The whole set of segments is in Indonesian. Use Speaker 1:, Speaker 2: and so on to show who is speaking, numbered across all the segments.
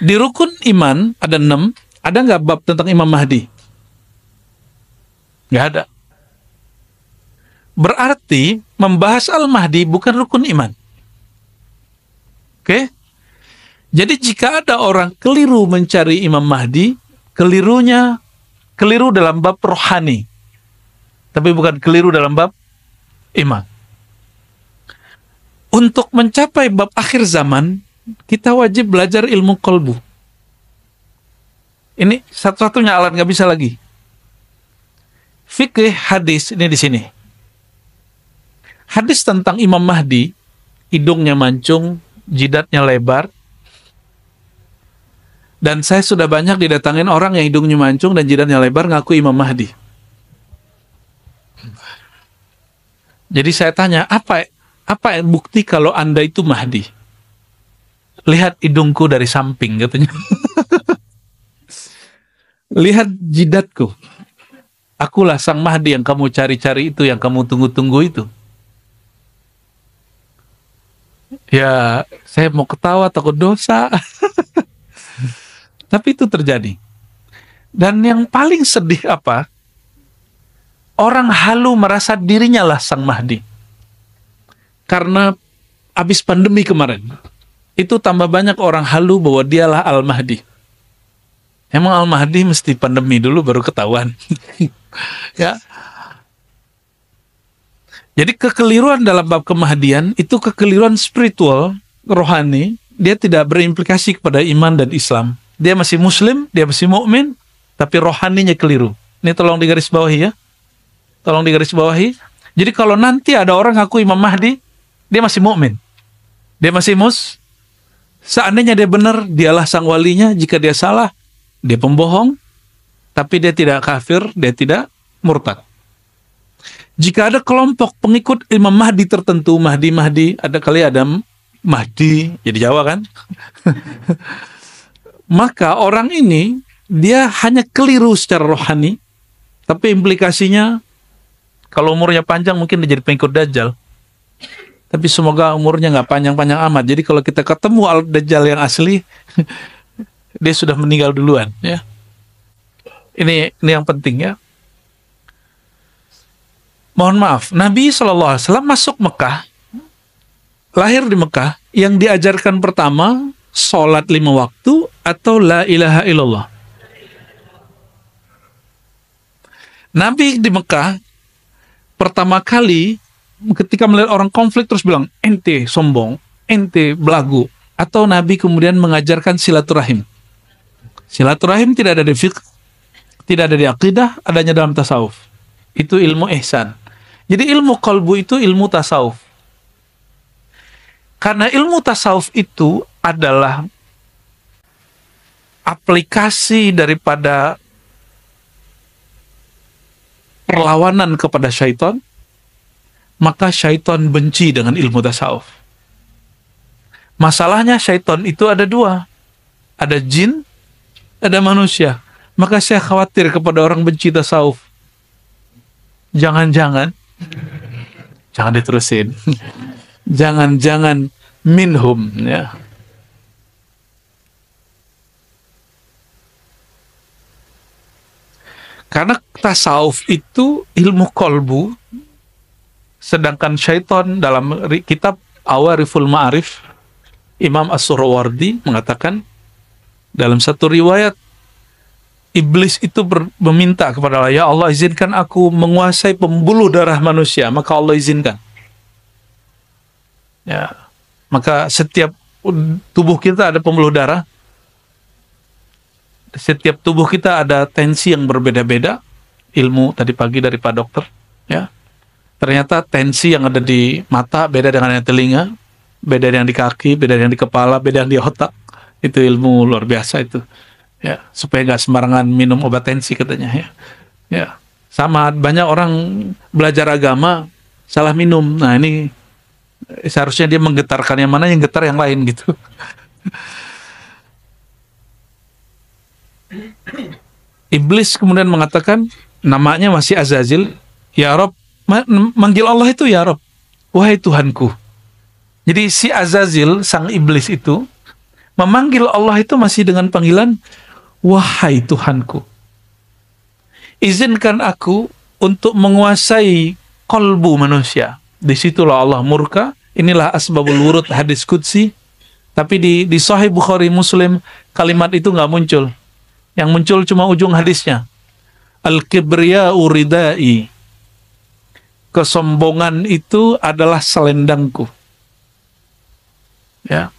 Speaker 1: Di rukun iman ada 6, ada nggak bab tentang Imam Mahdi? Nggak ada. Berarti membahas Al-Mahdi bukan rukun iman. Oke? Jadi jika ada orang keliru mencari Imam Mahdi, keliru dalam bab rohani, tapi bukan keliru dalam bab iman. Untuk mencapai bab akhir zaman, kita wajib belajar ilmu qalbu. Ini satu-satunya alat, nggak bisa lagi. Fikih hadis ini di sini. Hadis tentang Imam Mahdi, hidungnya mancung, jidatnya lebar. Dan saya sudah banyak didatangin orang yang hidungnya mancung dan jidatnya lebar ngaku Imam Mahdi. Jadi saya tanya, apa bukti kalau Anda itu Mahdi? Lihat hidungku dari samping, katanya. Lihat jidatku. Akulah sang Mahdi yang kamu cari-cari itu, yang kamu tunggu-tunggu itu. Ya, saya mau ketawa, takut dosa. Tapi itu terjadi. Dan yang paling sedih apa? Orang halu merasa dirinya lah sang Mahdi. Karena habis pandemi kemarin, itu tambah banyak orang halu bahwa dialah Al-Mahdi. Emang Al-Mahdi mesti pandemi dulu baru ketahuan. Ya. Jadi kekeliruan dalam bab kemahdian itu kekeliruan spiritual, rohani. Dia tidak berimplikasi kepada iman dan Islam. Dia masih Muslim, dia masih mukmin, tapi rohaninya keliru. Ini tolong digarisbawahi ya. Tolong digarisbawahi. Jadi kalau nanti ada orang ngaku Imam Mahdi, dia masih mukmin. Dia masih seandainya dia benar, dialah sang walinya. Jika dia salah, dia pembohong. Tapi dia tidak kafir, dia tidak murtad. Jika ada kelompok pengikut Imam Mahdi tertentu, Mahdi, ada kali ada Mahdi, jadi Jawa kan? Maka orang ini, dia hanya keliru secara rohani, tapi implikasinya, kalau umurnya panjang mungkin dia jadi pengikut Dajjal. Tapi semoga umurnya nggak panjang-panjang amat. Jadi kalau kita ketemu Al-Dajjal yang asli, dia sudah meninggal duluan. Ya. Ini yang penting ya. Mohon maaf, Nabi SAW masuk Mekah, lahir di Mekah, yang diajarkan pertama, sholat 5 waktu atau la ilaha illallah. Nabi di Mekah, pertama kali, ketika melihat orang konflik terus bilang, ente sombong, ente belagu. Atau Nabi kemudian mengajarkan silaturahim. Silaturahim tidak ada di fiqh, tidak ada di akidah, adanya dalam tasawuf. Itu ilmu ihsan. Jadi ilmu qalbu itu ilmu tasawuf. Karena ilmu tasawuf itu adalah aplikasi daripada perlawanan kepada syaitan, maka syaitan benci dengan ilmu tasawuf. Masalahnya syaitan itu ada 2. Ada jin, ada manusia. Maka saya khawatir kepada orang benci tasawuf. Jangan diterusin. Jangan minhum ya. Karena tasawuf itu ilmu kolbu, sedangkan syaitan dalam kitab Awariful Ma'arif, Imam As-Surawardi mengatakan dalam satu riwayat, Iblis itu meminta kepada Allah, ya Allah izinkan aku menguasai pembuluh darah manusia, maka Allah izinkan. Ya, maka setiap tubuh kita ada pembuluh darah, setiap tubuh kita ada tensi yang berbeda-beda. Ilmu tadi pagi dari Pak Dokter, ya, ternyata tensi yang ada di mata beda dengan yang telinga, beda dengan di kaki, beda dengan di kepala, beda dengan di otak. Itu ilmu luar biasa itu. Ya, supaya nggak sembarangan minum obat tensi katanya ya. Ya, sama banyak orang belajar agama salah minum. Nah ini seharusnya dia menggetarkan yang mana, yang getar yang lain gitu. Iblis kemudian mengatakan, namanya masih Azazil, ya Rob, manggil Allah itu ya Rob, wahai Tuhanku. Jadi si Azazil sang iblis itu Memanggil Allah itu masih dengan panggilan, wahai Tuhanku, izinkan aku untuk menguasai kolbu manusia. Disitulah Allah murka. Inilah asbabul wurud hadis qudsi. Tapi di Sahih Bukhari Muslim kalimat itu nggak muncul. Yang muncul cuma ujung hadisnya. Al-kibriya'u ridai. Kesombongan itu adalah selendangku. Ya.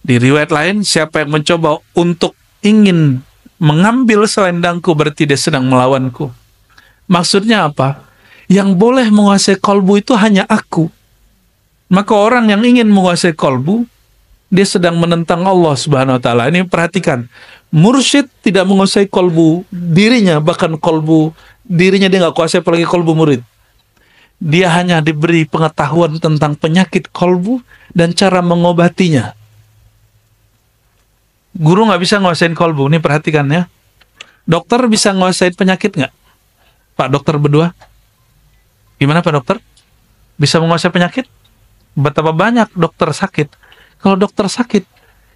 Speaker 1: Di riwayat lain, siapa yang mencoba untuk ingin mengambil selendangku berarti dia sedang melawanku. Maksudnya apa? Yang boleh menguasai kolbu itu hanya aku. Maka orang yang ingin menguasai kolbu, dia sedang menentang Allah Subhanahu wa Ta'ala. Ini perhatikan, mursyid tidak menguasai kolbu dirinya, bahkan kolbu dirinya dia nggak kuasai, apalagi kolbu murid. Dia hanya diberi pengetahuan tentang penyakit kolbu dan cara mengobatinya. Guru nggak bisa nguasain kolbu, ini perhatikan ya. Dokter bisa nguasain penyakit nggak? Pak dokter berdua? Gimana Pak dokter? Bisa menguasai penyakit? Betapa banyak dokter sakit. Kalau dokter sakit,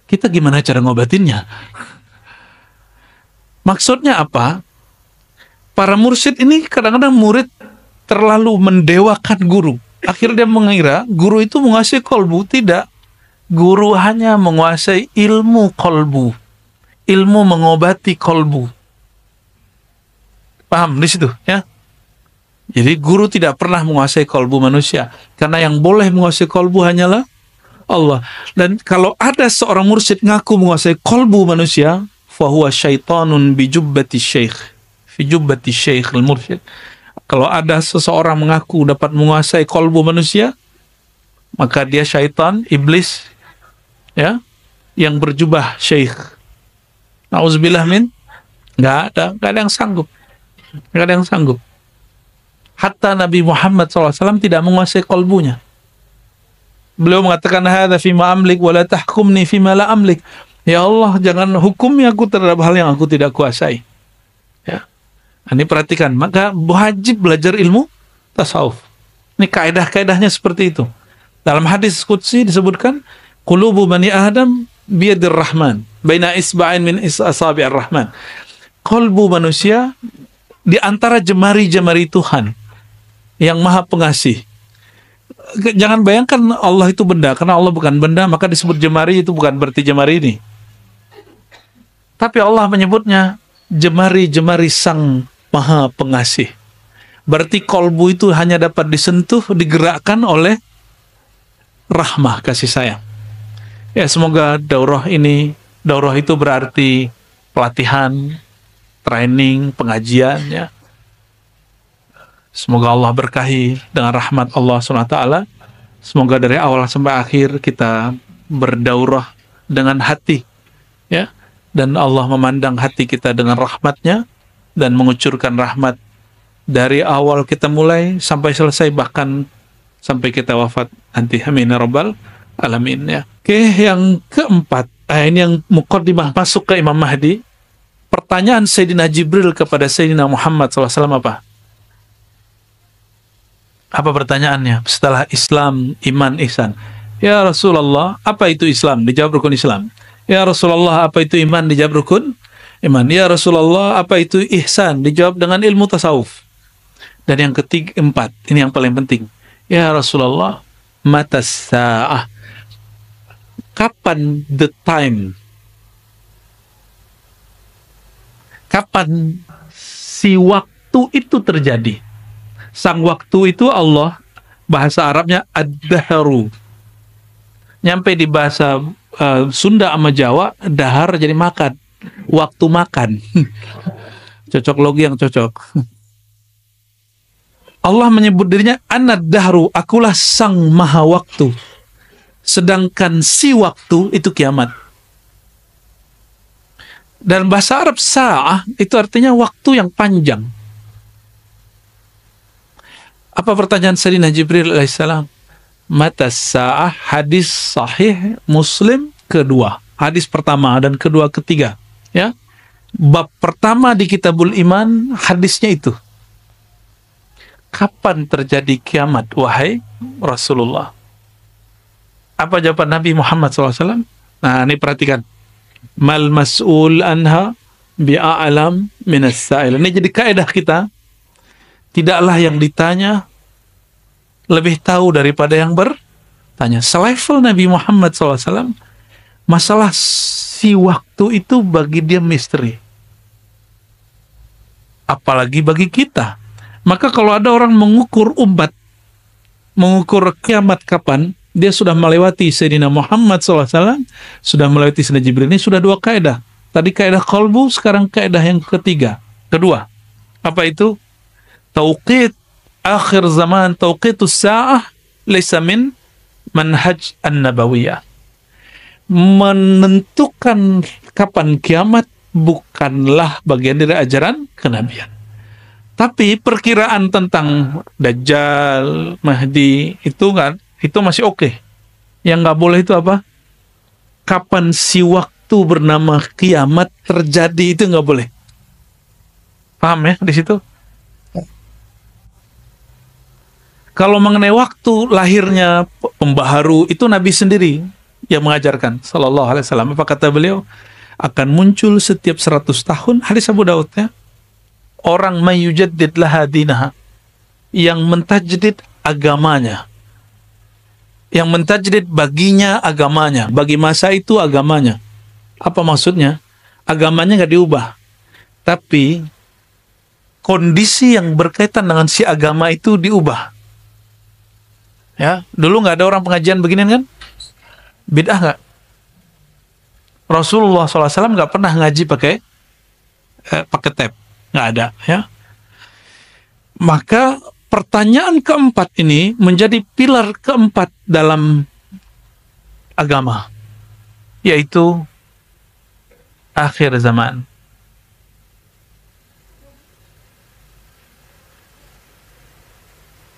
Speaker 1: kita gimana cara ngobatinnya? Maksudnya apa? Para mursyid ini kadang-kadang murid terlalu mendewakan guru. Akhirnya dia mengira guru itu menguasai kolbu. Tidak. Guru hanya menguasai ilmu kolbu. Ilmu mengobati kolbu. Paham di situ ya? Jadi guru tidak pernah menguasai kolbu manusia. Karena yang boleh menguasai kolbu hanyalah Allah. Dan kalau ada seorang mursyid ngaku menguasai kolbu manusia, fahuwa syaitanun bijubbati syekh. Fi jubbati syekh al-mursyid. Kalau ada seseorang mengaku dapat menguasai kolbu manusia, maka dia syaitan, iblis, ya, yang berjubah syekh. Nauzubillah min. Nggak ada yang sanggup. Nggak ada yang sanggup. Hatta Nabi Muhammad SAW tidak menguasai kolbunya. Beliau mengatakan, hadza fima amlik wa la tahkumni fima la amlik. Ya Allah, jangan hukumi aku terhadap hal yang aku tidak kuasai. Ya. Ini perhatikan, maka wajib belajar ilmu tasawuf. Ini kaidah-kaidahnya seperti itu. Dalam hadis qudsi disebutkan, qulubu bani Adam biyadir rahman, baina isba'in min asabi'ir rahman. Kolbu manusia di antara jemari-jemari Tuhan yang maha pengasih. Jangan bayangkan Allah itu benda, karena Allah bukan benda, maka disebut jemari itu bukan berarti jemari ini. Tapi Allah menyebutnya jemari-jemari sang maha pengasih. Berarti kolbu itu hanya dapat disentuh, digerakkan oleh rahmah, kasih sayang. Ya, semoga daurah itu berarti pelatihan, training, pengajian, ya. Semoga Allah berkahi dengan rahmat Allah SWT. Semoga dari awal sampai akhir kita berdaurah dengan hati, ya, dan Allah memandang hati kita dengan rahmatnya dan mengucurkan rahmat dari awal kita mulai sampai selesai, bahkan sampai kita wafat nanti. Amin ya rabbal alamin, ya. Oke, yang keempat, ini yang muqaddimah masuk ke Imam Mahdi. Pertanyaan Sayyidina Jibril kepada Sayyidina Muhammad SAW apa? Apa pertanyaannya? Setelah Islam, iman, ihsan. Ya Rasulullah, apa itu Islam? Dijawab rukun Islam. Ya Rasulullah, apa itu iman? Dijawab rukun iman. Ya Rasulullah, apa itu ihsan? Dijawab dengan ilmu tasawuf. Dan yang ketiga, empat, ini yang paling penting. Ya Rasulullah, mata sa'ah. Kapan the time? Kapan si waktu itu terjadi? Sang waktu itu Allah, bahasa Arabnya ad-dahru. Nyampe di bahasa Sunda sama Jawa, dahar jadi makan. Waktu makan. Cocok logi yang cocok. Allah menyebut dirinya anad-dahru, akulah sang maha waktu. Sedangkan si waktu itu kiamat. Dan bahasa Arab sa'ah itu artinya waktu yang panjang. Apa pertanyaan Sayyidina Jibril alaihissalam? Mata sa'ah, hadis sahih Muslim kedua. Hadis pertama dan kedua ketiga. Ya. Bab pertama di Kitabul Iman, hadisnya itu. Kapan terjadi kiamat, wahai Rasulullah? Apa jawaban Nabi Muhammad SAW? Nah, ini perhatikan. Mal mas'ul anha bi'a'lam minas sa'il. Ini jadi kaidah kita. Tidaklah yang ditanya lebih tahu daripada yang bertanya. Selevel Nabi Muhammad SAW, masalah si waktu itu bagi dia misteri. Apalagi bagi kita. Maka kalau ada orang mengukur umat, mengukur kiamat kapan, dia sudah melewati Sayyidina Muhammad SAW, sudah melewati Sayyidina Jibril. Ini sudah dua kaidah. Tadi kaidah qalbu, sekarang kaidah yang kedua. Apa itu? Tauqit akhir zaman, tauqitus sa'ah, laysa min manhaj an-nabawiyah. Menentukan kapan kiamat bukanlah bagian dari ajaran kenabian. Tapi perkiraan tentang Dajjal, Mahdi, itu masih oke. Yang nggak boleh itu apa? Kapan si waktu bernama kiamat terjadi, itu nggak boleh. Paham ya di situ? Kalau mengenai waktu lahirnya pembaharu, itu Nabi sendiri yang mengajarkan, sallallahu alaihi wasallam. Apa kata beliau? Akan muncul setiap 100 tahun, hadis Abu Daud ya, orang mayujaddid laha dinaha, yang mentajdid agamanya, yang mentajdid baginya agamanya, bagi masa itu agamanya. Apa maksudnya? Agamanya nggak diubah, tapi kondisi yang berkaitan dengan si agama itu diubah. Ya, dulu nggak ada orang pengajian beginian kan? Bid'ah nggak? Rasulullah SAW nggak pernah ngaji pakai tape, nggak ada. Ya, maka pertanyaan keempat ini menjadi pilar keempat dalam agama, yaitu akhir zaman.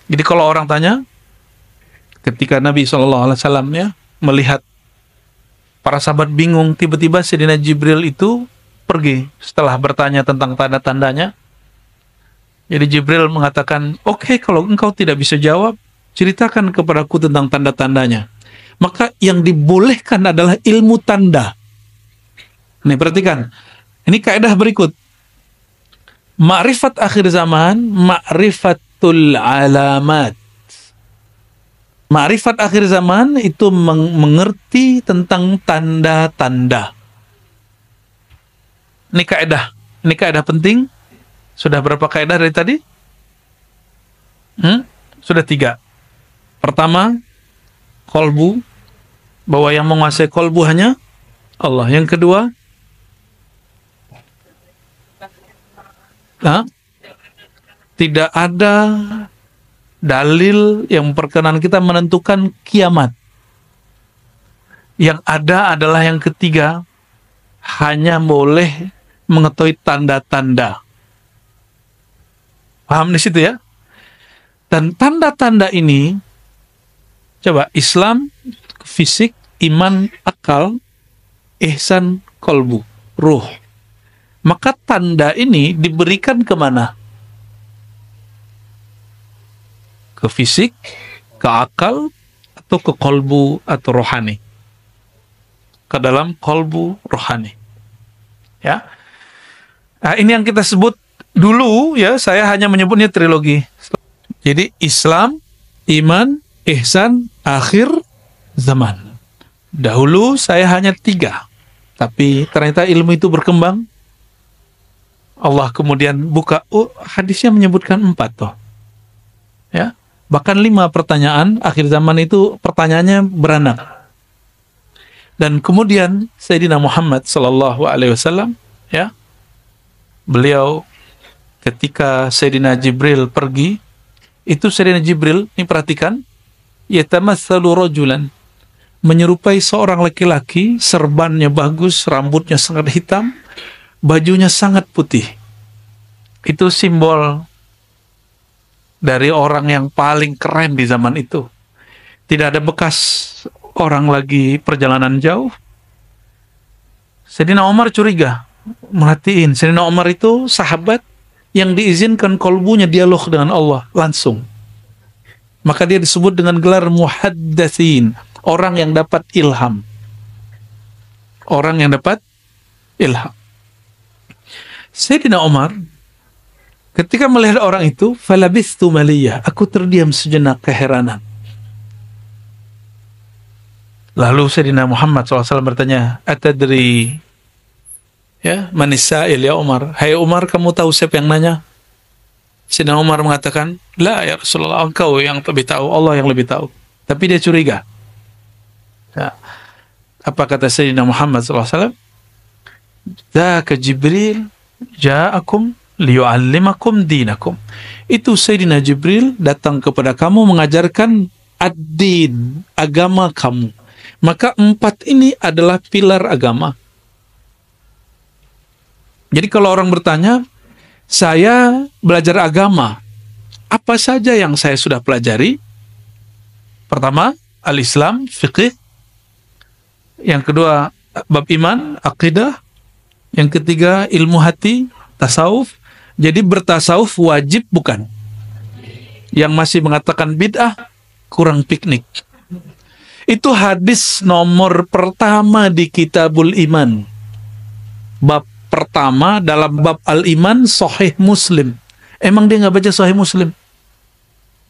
Speaker 1: Jadi kalau orang tanya, ketika Nabi SAW ya melihat para sahabat bingung, tiba-tiba Sayyidina Jibril itu pergi setelah bertanya tentang tanda-tandanya. Jadi Jibril mengatakan, oke, kalau engkau tidak bisa jawab, ceritakan kepadaku tentang tanda-tandanya. Maka yang dibolehkan adalah ilmu tanda. Nih perhatikan, ini kaidah berikut. Ma'rifat akhir zaman, ma'rifatul alamat. Ma'rifat akhir zaman itu mengerti tentang tanda-tanda. Ini kaidah penting. Sudah berapa kaidah dari tadi? Sudah 3. Pertama, kolbu, bahwa yang menguasai kolbu hanya Allah. Yang kedua, tidak ada dalil yang memperkenankan kita menentukan kiamat. Yang ada adalah yang ketiga, hanya boleh mengetahui tanda-tanda. Paham di situ ya? Dan tanda-tanda ini, coba Islam, fisik, iman, akal, ihsan, kolbu, ruh. Maka tanda ini diberikan kemana? Ke fisik, ke akal, atau ke kolbu atau rohani? Ke dalam kolbu rohani. Ya. Nah, ini yang kita sebut dulu ya, saya hanya menyebutnya trilogi. Jadi Islam, iman, ihsan, akhir zaman. Dahulu saya hanya 3, tapi ternyata ilmu itu berkembang. Allah kemudian buka, hadisnya menyebutkan 4 toh. Ya. Bahkan 5 pertanyaan akhir zaman itu pertanyaannya beranak. Dan kemudian Sayyidina Muhammad sallallahu alaihi wasallam ya, beliau ketika Sayyidina Jibril pergi, itu Sayyidina Jibril, ini perhatikan, yatamatsalu rajulan, menyerupai seorang laki-laki, serbannya bagus, rambutnya sangat hitam, bajunya sangat putih. Itu simbol dari orang yang paling keren di zaman itu. Tidak ada bekas orang lagi perjalanan jauh. Sayyidina Umar curiga, merhatiin. Sayyidina Umar itu sahabat yang diizinkan kolbunya dialog dengan Allah langsung. Maka dia disebut dengan gelar muhaddatsin, orang yang dapat ilham. Orang yang dapat ilham. Sayyidina Umar ketika melihat orang itu, falabithtu maliyah, aku terdiam sejenak keheranan. Lalu Sayyidina Muhammad SAW bertanya, atadri ya manisa'il ya Umar, hai Umar, kamu tahu siapa yang nanya? Sayyidina Umar mengatakan, la ya Rasulullah, engkau yang lebih tahu, Allah yang lebih tahu. Tapi dia curiga. Ya. Apa kata Sayyidina Muhammad SAW? Dzaka Jibril ja'akum liyu'allimakum dinakum. Itu Sayyidina Jibril datang kepada kamu mengajarkan ad-din, agama kamu. Maka 4 ini adalah pilar agama. Jadi kalau orang bertanya, saya belajar agama, apa saja yang saya sudah pelajari? Pertama, al-Islam, fiqih. Yang kedua, bab iman, akidah. Yang ketiga, ilmu hati, tasawuf. Jadi bertasawuf wajib bukan? Yang masih mengatakan bid'ah, kurang piknik. Itu hadis nomor pertama di Kitabul Iman. Bab pertama dalam bab Al-Iman, Sahih Muslim. Emang dia nggak baca Sahih Muslim?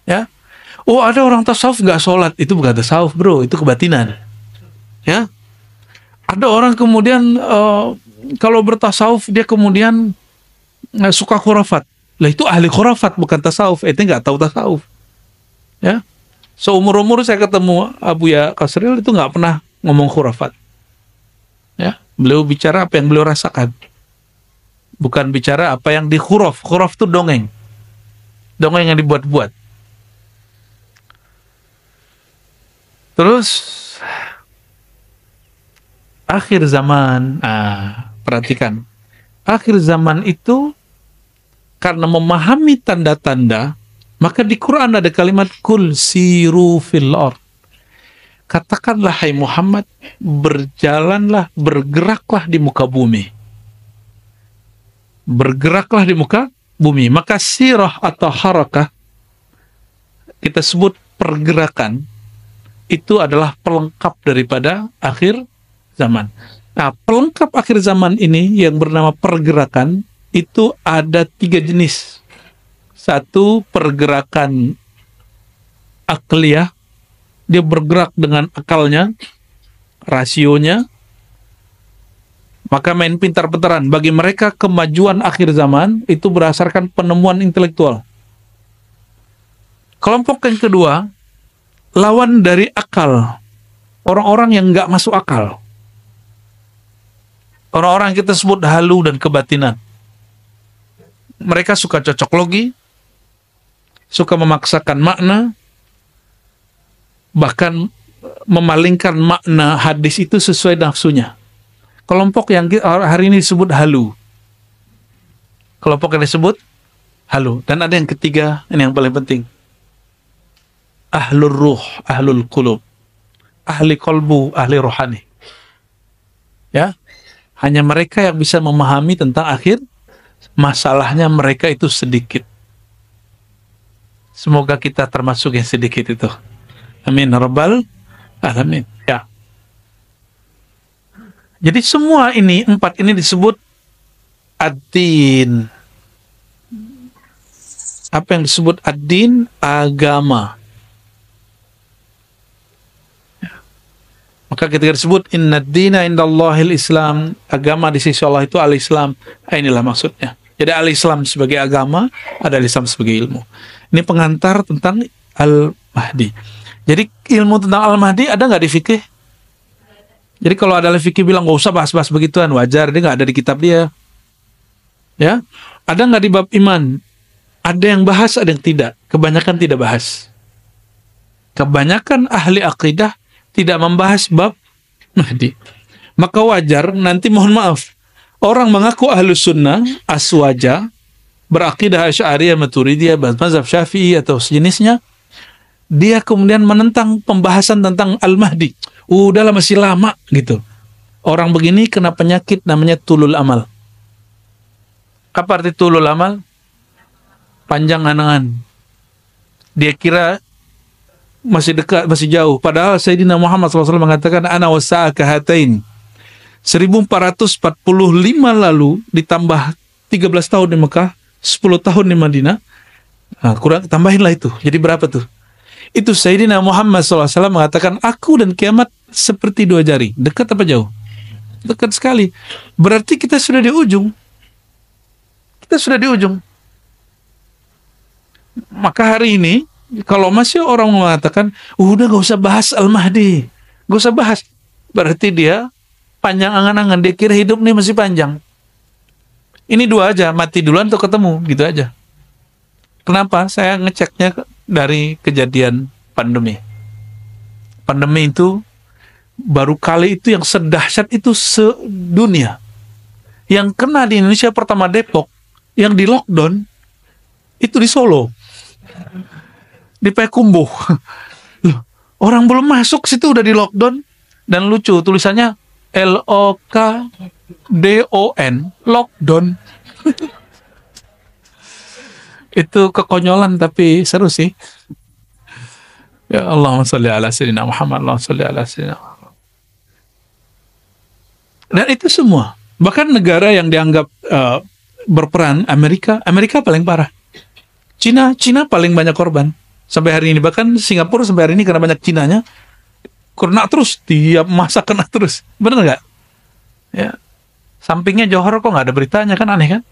Speaker 1: Ya. Oh, ada orang tasawuf nggak sholat. Itu bukan tasawuf, bro. Itu kebatinan. Ya. Ada orang kemudian kalau bertasawuf dia kemudian suka khurafat. Lah itu ahli khurafat bukan tasawuf. Itu nggak tahu tasawuf. Ya. Seumur-umur saya ketemu Abu Ya Kasril itu nggak pernah ngomong khurafat. Ya, beliau bicara apa yang beliau rasakan. Bukan bicara apa yang di khuraf. Khuraf itu dongeng. Dongeng yang dibuat-buat. Terus akhir zaman, perhatikan. Akhir zaman itu karena memahami tanda-tanda, maka di Quran ada kalimat kul siru fil ard. Katakanlah hai Muhammad, berjalanlah, bergeraklah di muka bumi. Bergeraklah di muka bumi. Maka sirah atau harakah kita sebut pergerakan, itu adalah pelengkap daripada akhir zaman. Nah, pelengkap akhir zaman ini yang bernama pergerakan itu ada 3 jenis. Satu, pergerakan akliyah, dia bergerak dengan akalnya, rasionya, maka main pintar-pintaran. Bagi mereka kemajuan akhir zaman itu berdasarkan penemuan intelektual. Kelompok yang kedua, lawan dari akal, orang-orang yang nggak masuk akal, orang-orang yang kita sebut halu dan kebatinan. Mereka suka cocok logi, suka memaksakan makna, bahkan memalingkan makna hadis itu sesuai nafsunya. Kelompok yang hari ini disebut halu. Kelompok yang disebut halu. Dan ada yang ketiga, ini yang paling penting. Ahlul ruh, ahlul qulub. Ahli kolbu, ahli rohani. Ya, hanya mereka yang bisa memahami tentang akhir. Masalahnya mereka itu sedikit. Semoga kita termasuk yang sedikit itu. Amin rabbal alamin. Ya. Jadi semua ini, 4 ini disebut ad-din. Apa yang disebut ad-din? Agama. Ya. Maka ketika disebut inna ad-dina indallahil Islam, agama di sisi Allah itu al-Islam. Inilah maksudnya. Jadi al-Islam sebagai agama, ada al-Islam sebagai ilmu. Ini pengantar tentang Al-Mahdi. Jadi ilmu tentang Al-Mahdi ada nggak di fikih? Jadi kalau ada fikih bilang nggak usah bahas-bahas begituan, wajar, dia nggak ada di kitab dia. Ya, ada nggak di bab iman? Ada yang bahas, ada yang tidak. Kebanyakan tidak bahas. Kebanyakan ahli akidah tidak membahas bab Mahdi. Maka wajar nanti, mohon maaf, orang mengaku ahlu sunnah aswaja, berakidah Asy'ariyah, Maturidiyah, mazhab Syafi'i atau sejenisnya, dia kemudian menentang pembahasan tentang Al-Mahdi. Udahlah, masih lama gitu. Orang begini kena penyakit namanya tulul amal. Apa arti tulul amal? Panjang angan. Dia kira masih dekat, masih jauh. Padahal Sayyidina Muhammad SAW mengatakan, ana wasa'aka hatain. 1445 lalu ditambah 13 tahun di Mekah, 10 tahun di Madinah. Nah, kurang tambahinlah itu. Jadi berapa tuh? Itu Sayyidina Muhammad SAW mengatakan, aku dan kiamat seperti dua jari. Dekat apa jauh? Dekat sekali. Berarti kita sudah di ujung. Kita sudah di ujung. Maka hari ini, kalau masih orang mengatakan, udah gak usah bahas Al-Mahdi. Gak usah bahas. Berarti dia panjang angan-angan. Dia kira hidup ini masih panjang. Ini dua aja, mati duluan atau ketemu. Gitu aja. Kenapa? Saya ngeceknya dari kejadian pandemi. Pandemi itu baru kali itu yang sedahsyat itu sedunia. Yang kena di Indonesia pertama Depok, yang di lockdown itu di Solo, di Payakumbuh. Loh, orang belum masuk situ udah di lockdown. Dan lucu tulisannya LOKDON, lockdown. Itu kekonyolan tapi seru sih. Ya Allahumma sholli ala sayyidina Muhammad, Allahumma sholli ala sayyidina Muhammad. Dan itu semua. Bahkan negara yang dianggap berperan, Amerika paling parah. Cina paling banyak korban. Sampai hari ini, bahkan Singapura sampai hari ini karena banyak Cinanya, kena terus, tiap masa kena terus. Bener nggak? Ya. Sampingnya Johor kok nggak ada beritanya, kan aneh kan?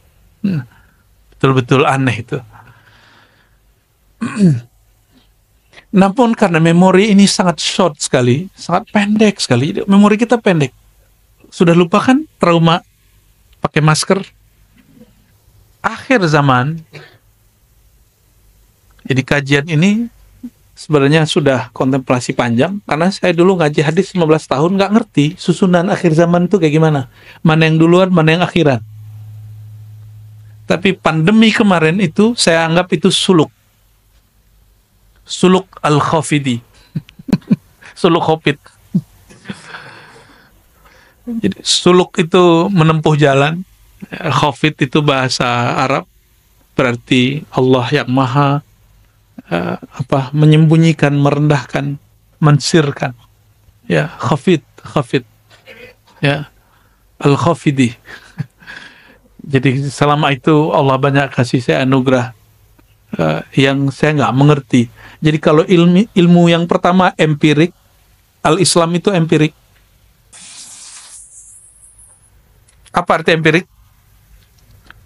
Speaker 1: Betul-betul aneh itu. Namun karena memori ini sangat short sekali, sangat pendek sekali, memori kita pendek. Sudah lupakan trauma pakai masker? Akhir zaman. Jadi kajian ini sebenarnya sudah kontemplasi panjang, karena saya dulu ngaji hadis 15 tahun, nggak ngerti susunan akhir zaman itu kayak gimana. Mana yang duluan, mana yang akhiran. Tapi pandemi kemarin itu saya anggap itu suluk al-Khafidi. Suluk Khafid. Jadi suluk itu menempuh jalan. Khafid itu bahasa Arab, berarti Allah yang maha menyembunyikan, merendahkan, mensirkan. Ya, Khafid. Ya, al-Khafidi. Jadi selama itu Allah banyak kasih saya anugerah yang saya nggak mengerti. Jadi kalau ilmu yang pertama empirik, al-Islam itu empirik. Apa arti empirik?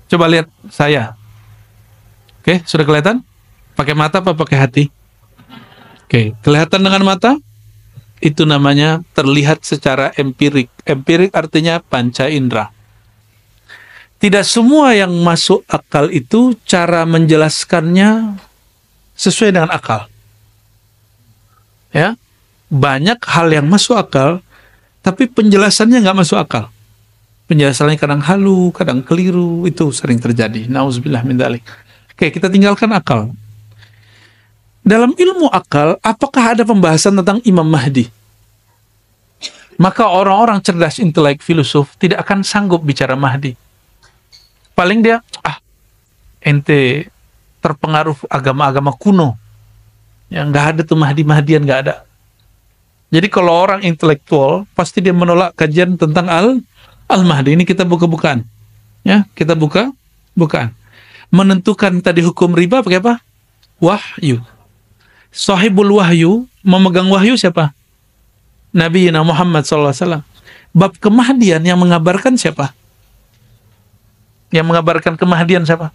Speaker 1: Coba lihat saya. Oke, sudah kelihatan? Pakai mata apa pakai hati? Oke, kelihatan dengan mata? Itu namanya terlihat secara empirik. Empirik artinya panca indera. Tidak semua yang masuk akal itu cara menjelaskannya sesuai dengan akal. Ya, banyak hal yang masuk akal, tapi penjelasannya nggak masuk akal. Penjelasannya kadang halu, kadang keliru, itu sering terjadi. Nauzubillah min dzalik. Oke, kita tinggalkan akal. Dalam ilmu akal, apakah ada pembahasan tentang Imam Mahdi? Maka orang-orang cerdas, intelek, filosof tidak akan sanggup bicara Mahdi. Paling dia, ente terpengaruh agama-agama kuno. Yang nggak ada tuh Mahdi-Mahdian, nggak ada. Jadi kalau orang intelektual, pasti dia menolak kajian tentang Al-Mahdi. Ini kita buka-bukaan. Ya, kita bukaan. Menentukan tadi hukum riba pakai apa? Wahyu. Sahibul wahyu, memegang wahyu siapa? Nabi Muhammad SAW. Bab kemahdian yang mengabarkan siapa? Yang mengabarkan kemahdian siapa?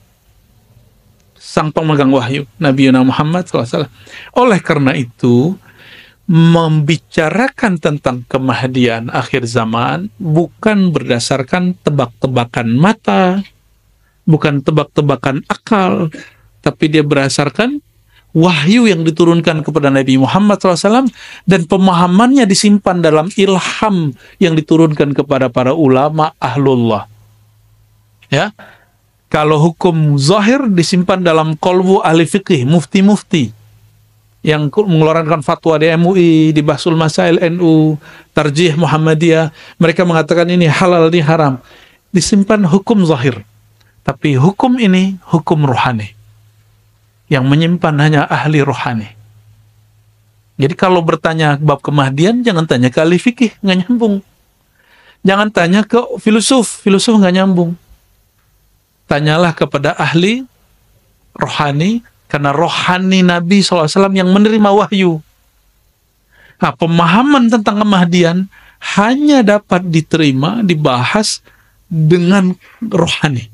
Speaker 1: Sang pemegang wahyu, Nabi Muhammad SAW. Oleh karena itu, membicarakan tentang kemahdian akhir zaman bukan berdasarkan tebak-tebakan mata, bukan tebak-tebakan akal, tapi dia berdasarkan wahyu yang diturunkan kepada Nabi Muhammad SAW dan pemahamannya disimpan dalam ilham yang diturunkan kepada para ulama ahlullah. Ya, kalau hukum zahir disimpan dalam qalbu ahli fikih, mufti-mufti yang mengeluarkan fatwa di MUI, di Bahsul Masail NU, Tarjih Muhammadiyah, mereka mengatakan ini halal, ini haram. Disimpan hukum zahir. Tapi hukum ini hukum rohani. Yang menyimpan hanya ahli rohani. Jadi kalau bertanya bab kemahdian, jangan tanya ke ahli fikih, nggak nyambung. Jangan tanya ke filosof nggak nyambung. Tanyalah kepada ahli rohani, karena rohani Nabi SAW yang menerima wahyu. Nah, pemahaman tentang kemahdian hanya dapat diterima, dibahas dengan rohani.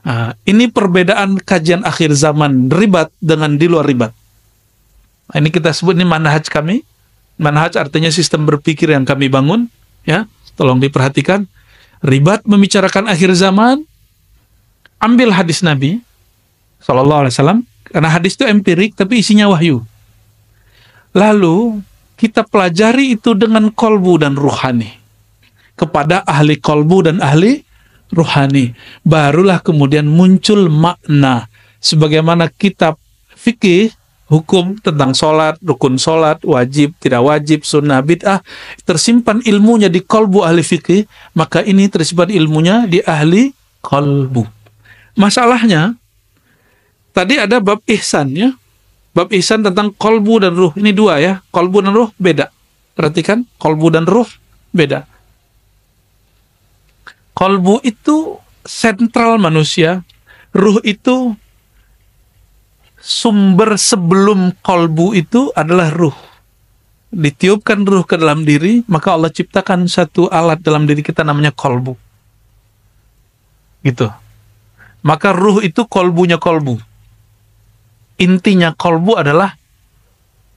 Speaker 1: Nah, ini perbedaan kajian akhir zaman ribat dengan di luar ribat. Nah, ini kita sebut ini manhaj kami. Manhaj artinya sistem berpikir yang kami bangun. Ya, tolong diperhatikan. Ribat membicarakan akhir zaman. Ambil hadis Nabi SAW, karena hadis itu empirik tapi isinya wahyu. Lalu kita pelajari itu dengan kolbu dan ruhani, kepada ahli kolbu dan ahli ruhani. Barulah kemudian muncul makna. Sebagaimana kitab fikih, hukum tentang sholat, rukun sholat, wajib, tidak wajib, sunnah, bid'ah, tersimpan ilmunya di kolbu ahli fikih, maka ini tersimpan ilmunya di ahli kolbu. Masalahnya, tadi ada bab ihsan ya. Bab ihsan tentang kolbu dan ruh. Ini dua ya. Kolbu dan ruh beda. Perhatikan, kolbu dan ruh beda. Kolbu itu sentral manusia. Ruh itu sumber sebelum kolbu itu adalah ruh. Ditiupkan ruh ke dalam diri, maka Allah ciptakan satu alat dalam diri kita namanya kolbu. Gitu. Maka ruh itu kolbunya kolbu. Intinya kolbu adalah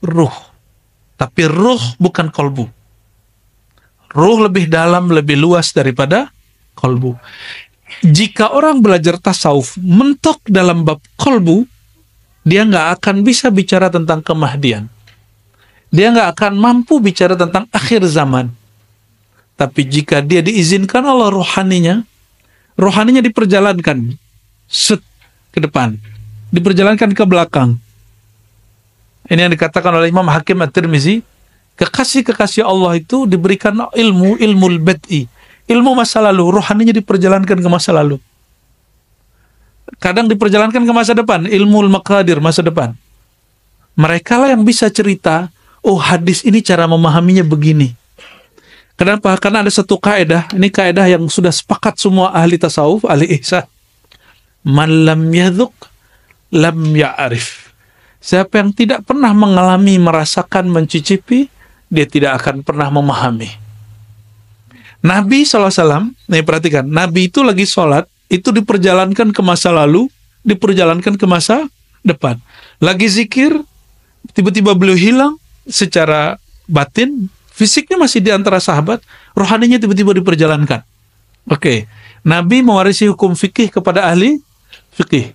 Speaker 1: ruh. Tapi ruh bukan kolbu. Ruh lebih dalam, lebih luas daripada kolbu. Jika orang belajar tasawuf mentok dalam bab kolbu, dia nggak akan bisa bicara tentang kemahdian. Dia nggak akan mampu bicara tentang akhir zaman. Tapi jika dia diizinkan Allah rohaninya diperjalankan set ke depan, diperjalankan ke belakang. Ini yang dikatakan oleh Imam Hakim At-Tirmizi, kekasih-kekasih Allah itu diberikan ilmu bad'i, ilmu masa lalu, rohaninya diperjalankan ke masa lalu. Kadang diperjalankan ke masa depan, ilmu maqadir masa depan. Mereka lah yang bisa cerita, oh hadis ini cara memahaminya begini. Kenapa? Karena ada satu kaidah, ini kaidah yang sudah sepakat semua ahli tasawuf, ahli ihsan. Man lam yadhuq, lam ya'rif. Siapa yang tidak pernah mengalami, merasakan, mencicipi, dia tidak akan pernah memahami. Nabi SAW, nih perhatikan, Nabi itu lagi sholat, itu diperjalankan ke masa lalu, diperjalankan ke masa depan. Lagi zikir, tiba-tiba beliau hilang secara batin, fisiknya masih di antara sahabat, rohaninya tiba-tiba diperjalankan. Oke, Nabi mewarisi hukum fikih kepada ahli fikih,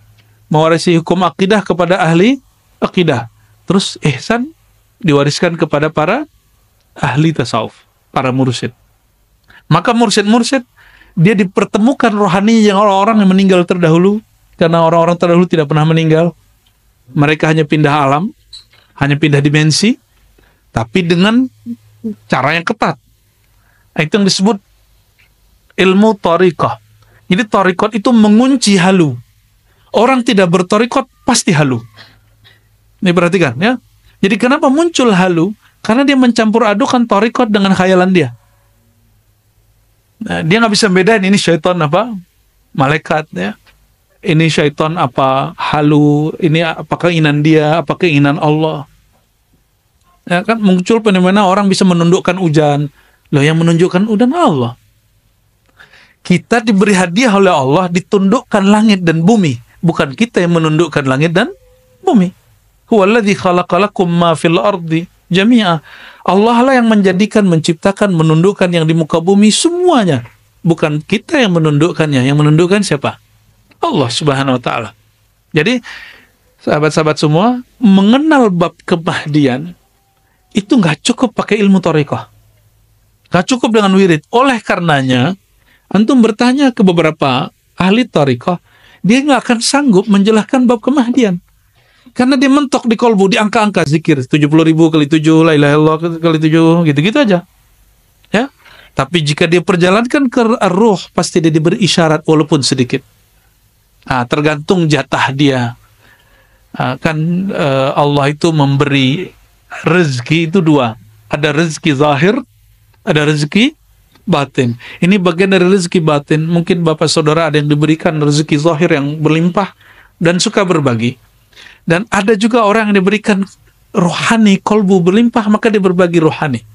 Speaker 1: mewarisi hukum akidah kepada ahli akidah. Terus ihsan diwariskan kepada para ahli tasawuf, para mursyid. Maka mursyid-mursyid dia dipertemukan rohani yang orang-orang yang meninggal terdahulu, karena orang-orang terdahulu tidak pernah meninggal. Mereka hanya pindah alam, hanya pindah dimensi, tapi dengan cara yang ketat. Itu yang disebut ilmu thariqah. Jadi thariqat itu mengunci halu. Orang tidak berthariqat pasti halu. Ini perhatikan ya. Jadi kenapa muncul halu? Karena dia mencampur adukan thariqat dengan khayalan dia. Nah, dia nggak bisa bedain ini syaitan apa malaikat ya. Ini syaitan apa halu, ini apa keinginan dia, apa keinginan Allah. Ya kan muncul fenomena orang bisa menundukkan hujan. Loh, yang menunjukkan hujan Allah. Kita diberi hadiah oleh Allah ditundukkan langit dan bumi, bukan kita yang menundukkan langit dan bumi. Huwallazi khalaqalakum ma fil ardi jami'a. Allah lah yang menjadikan, menciptakan, menundukkan yang di muka bumi semuanya. Bukan kita yang menundukkannya. Yang menundukkan siapa? Allah Subhanahu wa ta'ala. Jadi, sahabat-sahabat semua, mengenal bab kemahdian itu nggak cukup pakai ilmu thariqah. Nggak cukup dengan wirid. Oleh karenanya, antum bertanya ke beberapa ahli thariqah, dia nggak akan sanggup menjelaskan bab kemahdian. Karena dia mentok di kolbu, di angka-angka zikir 70.000 kali 7, la ilaha illallah kali 7, gitu-gitu aja. Ya. Tapi jika dia perjalankan ke ruh, pasti dia diberi isyarat walaupun sedikit. Tergantung jatah dia. Allah itu memberi rezeki itu dua. Ada rezeki zahir, ada rezeki batin. Ini bagian dari rezeki batin. Mungkin Bapak Saudara ada yang diberikan rezeki zahir yang berlimpah dan suka berbagi. Dan ada juga orang yang diberikan rohani, kolbu berlimpah, maka dia berbagi rohani.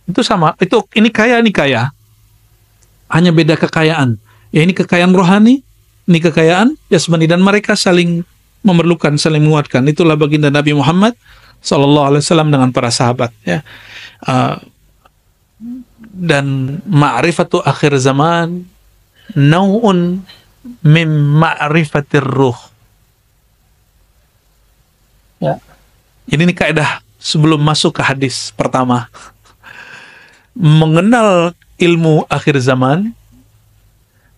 Speaker 1: Itu sama. Ini kaya. Hanya beda kekayaan. Ya, ini kekayaan rohani, ini kekayaan jasmani, dan mereka saling memerlukan, saling menguatkan. Itulah baginda Nabi Muhammad SAW dengan para sahabat. Ya. Dan ma'rifatu akhir zaman nau'un min ma'rifatir ruh. Ya. Ini kaidah sebelum masuk ke hadis pertama. Mengenal ilmu akhir zaman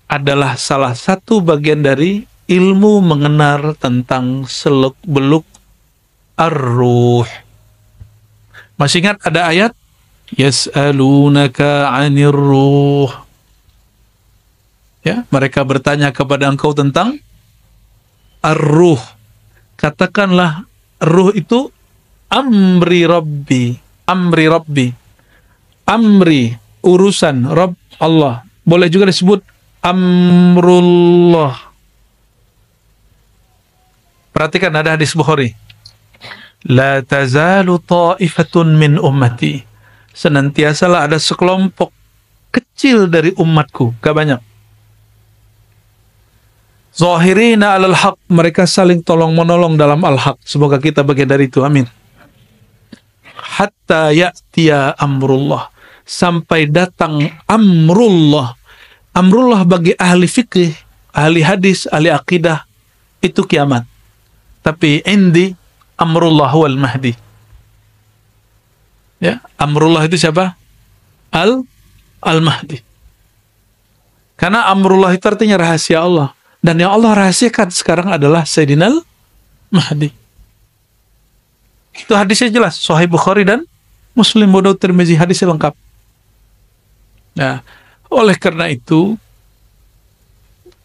Speaker 1: adalah salah satu bagian dari ilmu mengenal tentang seluk-beluk ar-ruh. Masih ingat ada ayat? Yas'alunaka 'anir ruh. Ya, mereka bertanya kepada engkau tentang ar-ruh. Katakanlah ruh itu amri rabbi. Amri, urusan Rabb Allah. Boleh juga disebut amrullah. Perhatikan ada hadis Bukhari. La tazalu ta'ifatun min ummati. Senantiasalah ada sekelompok kecil dari umatku, gak banyak. Zahirina alal haq, mereka saling tolong-menolong dalam al-haq. Semoga kita bagian dari itu, amin. Hatta ya'tiya amrullah, sampai datang amrullah. Amrullah bagi ahli fikih, ahli hadis, ahli akidah, itu kiamat. Tapi indi amrullah wal mahdi. Ya, amrullah itu siapa? Al-Mahdi. Karena amrullah itu artinya rahasia Allah. Dan yang Allah rahasiakan sekarang adalah Sayyidina Al-Mahdi. Itu hadisnya jelas. Sahih Bukhari dan Muslim, Abu Daud, Tirmizi, hadisnya lengkap. Nah, oleh karena itu,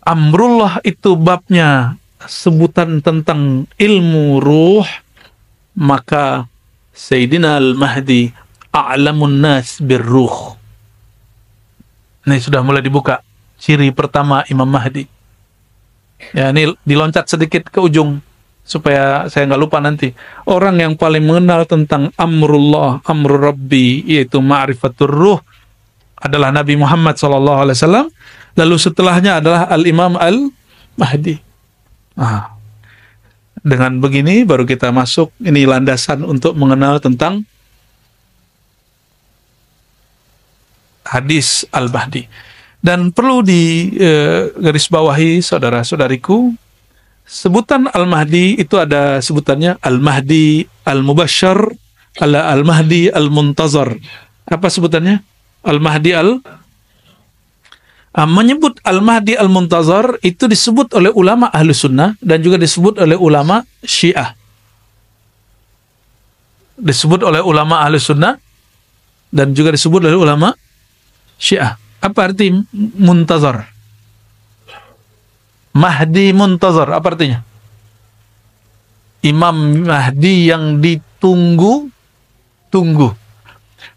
Speaker 1: amrullah itu babnya sebutan tentang ilmu ruh, maka Sayyidina Al-Mahdi a'lamun nas birruh. Ini sudah mulai dibuka. Ciri pertama Imam Mahdi. Ya, ini diloncat sedikit ke ujung supaya saya nggak lupa nanti. Orang yang paling mengenal tentang amrullah, amrul rabbi, yaitu ma'rifatur ruh, adalah Nabi Muhammad SAW. Lalu setelahnya adalah Al-Imam Al-Mahdi. Nah, dengan begini baru kita masuk, ini landasan untuk mengenal tentang hadis Al-Mahdi. Dan perlu digarisbawahi saudara-saudariku, sebutan Al-Mahdi itu ada sebutannya Al-Mahdi Al-Mubasyar, Al-Mahdi Al-Muntazar. Apa sebutannya? Al-Mahdi menyebut Al-Mahdi Al-Muntazar itu disebut oleh ulama Ahlus Sunnah dan juga disebut oleh ulama Syiah. Disebut oleh ulama Ahlus Sunnah dan juga disebut oleh ulama Syiah. Apa arti muntazar? Mahdi muntazar, apa artinya? Imam Mahdi yang ditunggu-tunggu.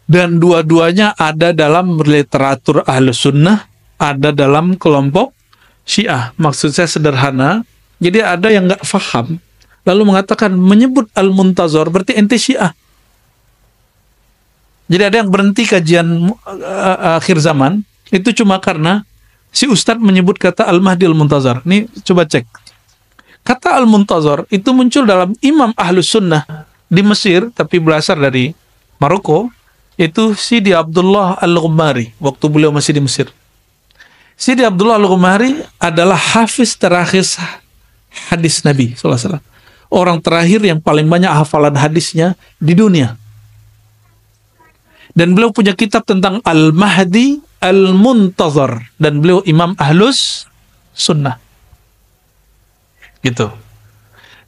Speaker 1: Dan dua-duanya ada dalam literatur Ahlus Sunnah, ada dalam kelompok Syiah. Maksud saya sederhana, jadi ada yang nggak faham, lalu mengatakan menyebut Al-Muntazar berarti ente Syiah. Jadi ada yang berhenti kajian akhir zaman, itu cuma karena si Ustadz menyebut kata Al-Mahdi Al-Muntazar. Ini coba cek. Kata Al-Muntazar itu muncul dalam Imam Ahlus Sunnah di Mesir, tapi berasal dari Maroko, yaitu Sidi Abdullah Al-Ghumari, waktu beliau masih di Mesir. Sidi Abdullah Al-Ghumari adalah hafiz terakhir hadis Nabi SAW. Orang terakhir yang paling banyak hafalan hadisnya di dunia. Dan beliau punya kitab tentang Al-Mahdi Al-Muntazar. Dan beliau Imam Ahlus Sunnah. Gitu.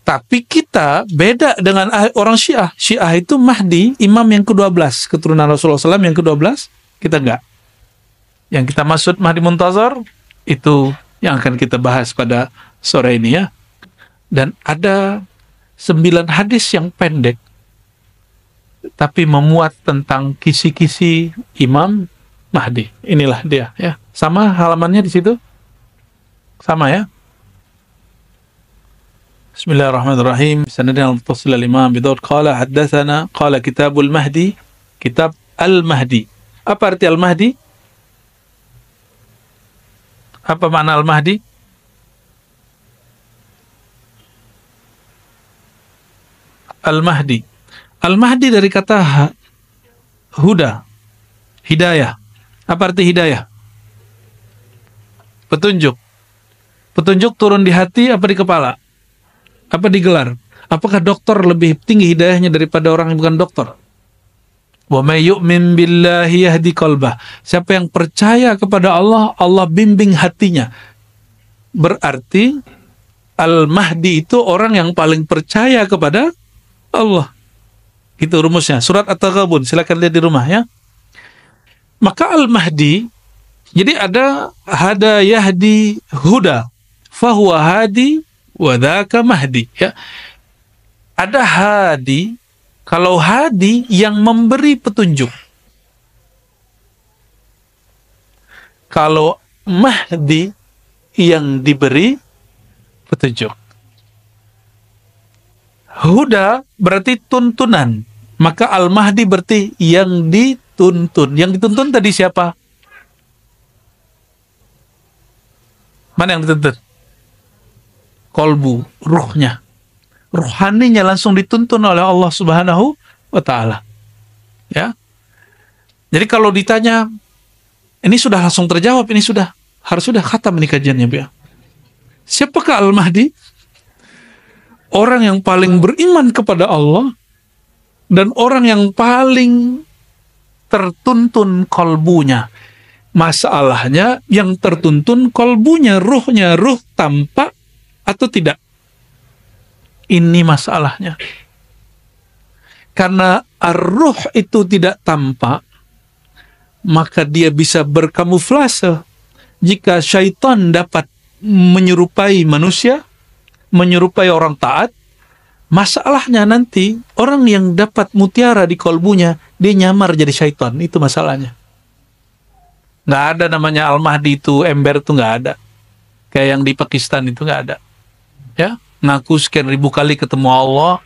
Speaker 1: Tapi kita beda dengan orang Syiah. Syiah itu Mahdi, imam yang ke-12. Keturunan Rasulullah SAW yang ke-12. Kita enggak. Yang kita maksud Mahdi Muntazar, itu yang akan kita bahas pada sore ini ya. Dan ada 9 hadis yang pendek, tapi memuat tentang kisi-kisi imam Mahdi. Inilah dia, ya. Sama halamannya di situ? Sama ya? Bismillahirrahmanirrahim. Sanadina al-muttasil al-imam bidawr qala haddatsana qala kitabul mahdi, kitab al-mahdi. Apa arti al-mahdi? Apa makna al-mahdi? Al-mahdi. Al-mahdi dari kata huda, hidayah. Apa arti hidayah? Petunjuk. Petunjuk turun di hati apa di kepala? Apa di gelar? Apakah dokter lebih tinggi hidayahnya daripada orang yang bukan dokter? Wa may yu'min billahi yahdi qalbah. Siapa yang percaya kepada Allah, Allah bimbing hatinya. Berarti Al-Mahdi itu orang yang paling percaya kepada Allah. Itu rumusnya. Surat At-Taghabun, silakan lihat di rumah ya. Maka Al-Mahdi, jadi ada hada yahdi huda, fahuwa hadi wa dzaka mahdi ya. Ada hadi, kalau hadi yang memberi petunjuk. Kalau mahdi yang diberi petunjuk. Huda berarti tuntunan. Maka Al-Mahdi berarti yang dituntun. Yang dituntun tadi siapa? Mana yang dituntun? Kolbu, ruhnya. Ruhaninya langsung dituntun oleh Allah Subhanahu wa ta'ala. Ya. Jadi kalau ditanya, ini sudah langsung terjawab, ini harus sudah khatam ini kajiannya, ya. Siapakah Al-Mahdi? Orang yang paling beriman kepada Allah dan orang yang paling tertuntun kolbunya. Masalahnya yang tertuntun kolbunya, ruhnya, ruh tampak atau tidak? Ini masalahnya. Karena ar-ruh itu tidak tampak, maka dia bisa berkamuflase. Jika syaitan dapat menyerupai manusia, menyerupai orang taat, masalahnya nanti orang yang dapat mutiara di kolbunya, dia nyamar jadi syaitan. Itu masalahnya. Nggak ada namanya Al-Mahdi itu, ember itu nggak ada. Kayak yang di Pakistan itu nggak ada. Ya, ngaku sekian ribu kali ketemu Allah,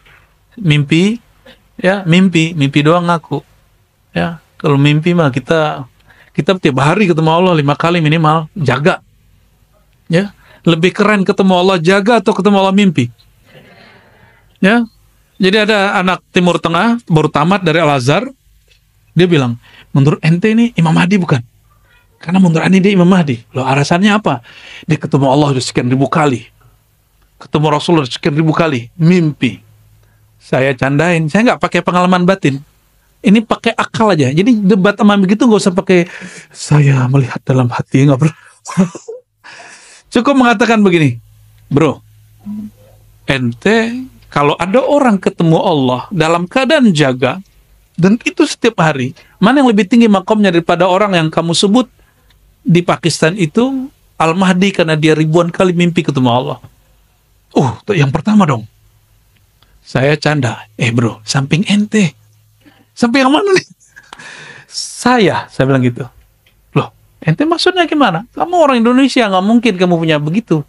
Speaker 1: mimpi, ya mimpi doang ngaku. Ya, kalau mimpi mah kita tiap hari ketemu Allah 5 kali minimal, jaga. Ya, lebih keren ketemu Allah jaga atau ketemu Allah mimpi. Ya, jadi ada anak Timur Tengah baru tamat dari Al-Azhar, dia bilang, menurut ente ini Imam Mahdi bukan? Karena menurut ente dia Imam Mahdi. Loh, alasannya apa? Dia ketemu Allah udah sekian ribu kali. Ketemu Rasulullah sekian ribu kali, mimpi. Saya candain, saya nggak pakai pengalaman batin. Ini pakai akal aja. Jadi debat sama begitu nggak usah pakai saya melihat dalam hati, nggak perlu. Cukup mengatakan begini, bro, ente kalau ada orang ketemu Allah dalam keadaan jaga, dan itu setiap hari, mana yang lebih tinggi makomnya daripada orang yang kamu sebut di Pakistan itu Al-Mahdi karena dia ribuan kali mimpi ketemu Allah? Yang pertama dong. Saya canda, bro, samping ente. Samping yang mana nih? Saya bilang gitu. Loh, ente maksudnya gimana? Kamu orang Indonesia, nggak mungkin kamu punya begitu.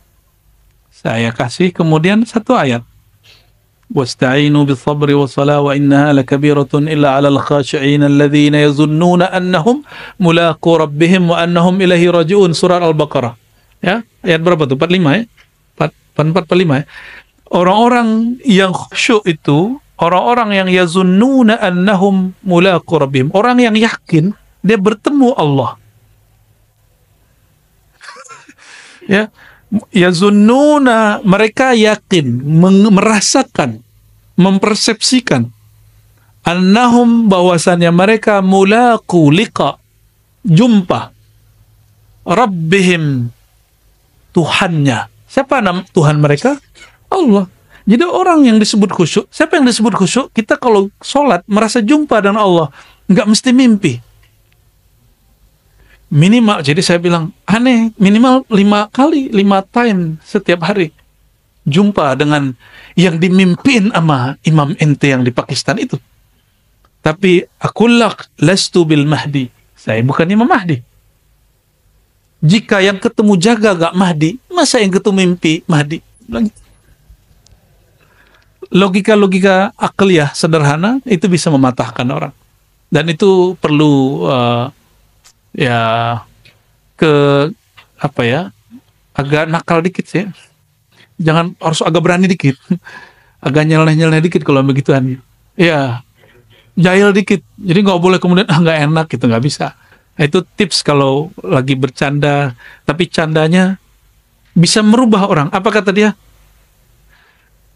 Speaker 1: Saya kasih kemudian satu ayat. Wasta'inu bis-sabri was-salah wa innaha lakabiratun illa 'alal khashi'in alladhina yazunnuna annahum mulaqu rabbihim wa annahum ilaihi raji'un. Surah Al-Baqarah. Ya, ayat berapa tuh? 45 ya? 45 ya. Orang-orang yang khusyuk itu, orang-orang yang yazunnuna annahum mulaqu rabbihim, orang yang yakin dia bertemu Allah. Ya, yazunnuna, mereka yakin, merasakan, mempersepsikan annahum, bahwasannya mereka mulaqu, liqa, jumpa rabbihim, Tuhannya. Siapa nama Tuhan mereka? Allah. Jadi orang yang disebut khusyuk, siapa yang disebut khusyuk? Kita kalau sholat merasa jumpa dengan Allah, nggak mesti mimpi. Minimal, jadi saya bilang aneh, minimal 5 kali, 5 time setiap hari jumpa dengan yang dimimpiin sama Imam ente yang di Pakistan itu. Tapi akullak lastu bil Mahdi, Saya bukan Imam Mahdi. Jika yang ketemu jaga gak Mahdi, masa yang ketemu mimpi Mahdi? Logika-logika akliyah sederhana itu bisa mematahkan orang. Dan itu perlu agak nakal dikit sih. Jangan, harus agak berani dikit. Agak nyeleneh-nyeleneh dikit kalau begituan. Ya, jahil dikit. Jadi nggak boleh kemudian nggak enak gitu, nggak bisa. Nah, itu tips kalau lagi bercanda, tapi candanya bisa merubah orang. Apa kata dia?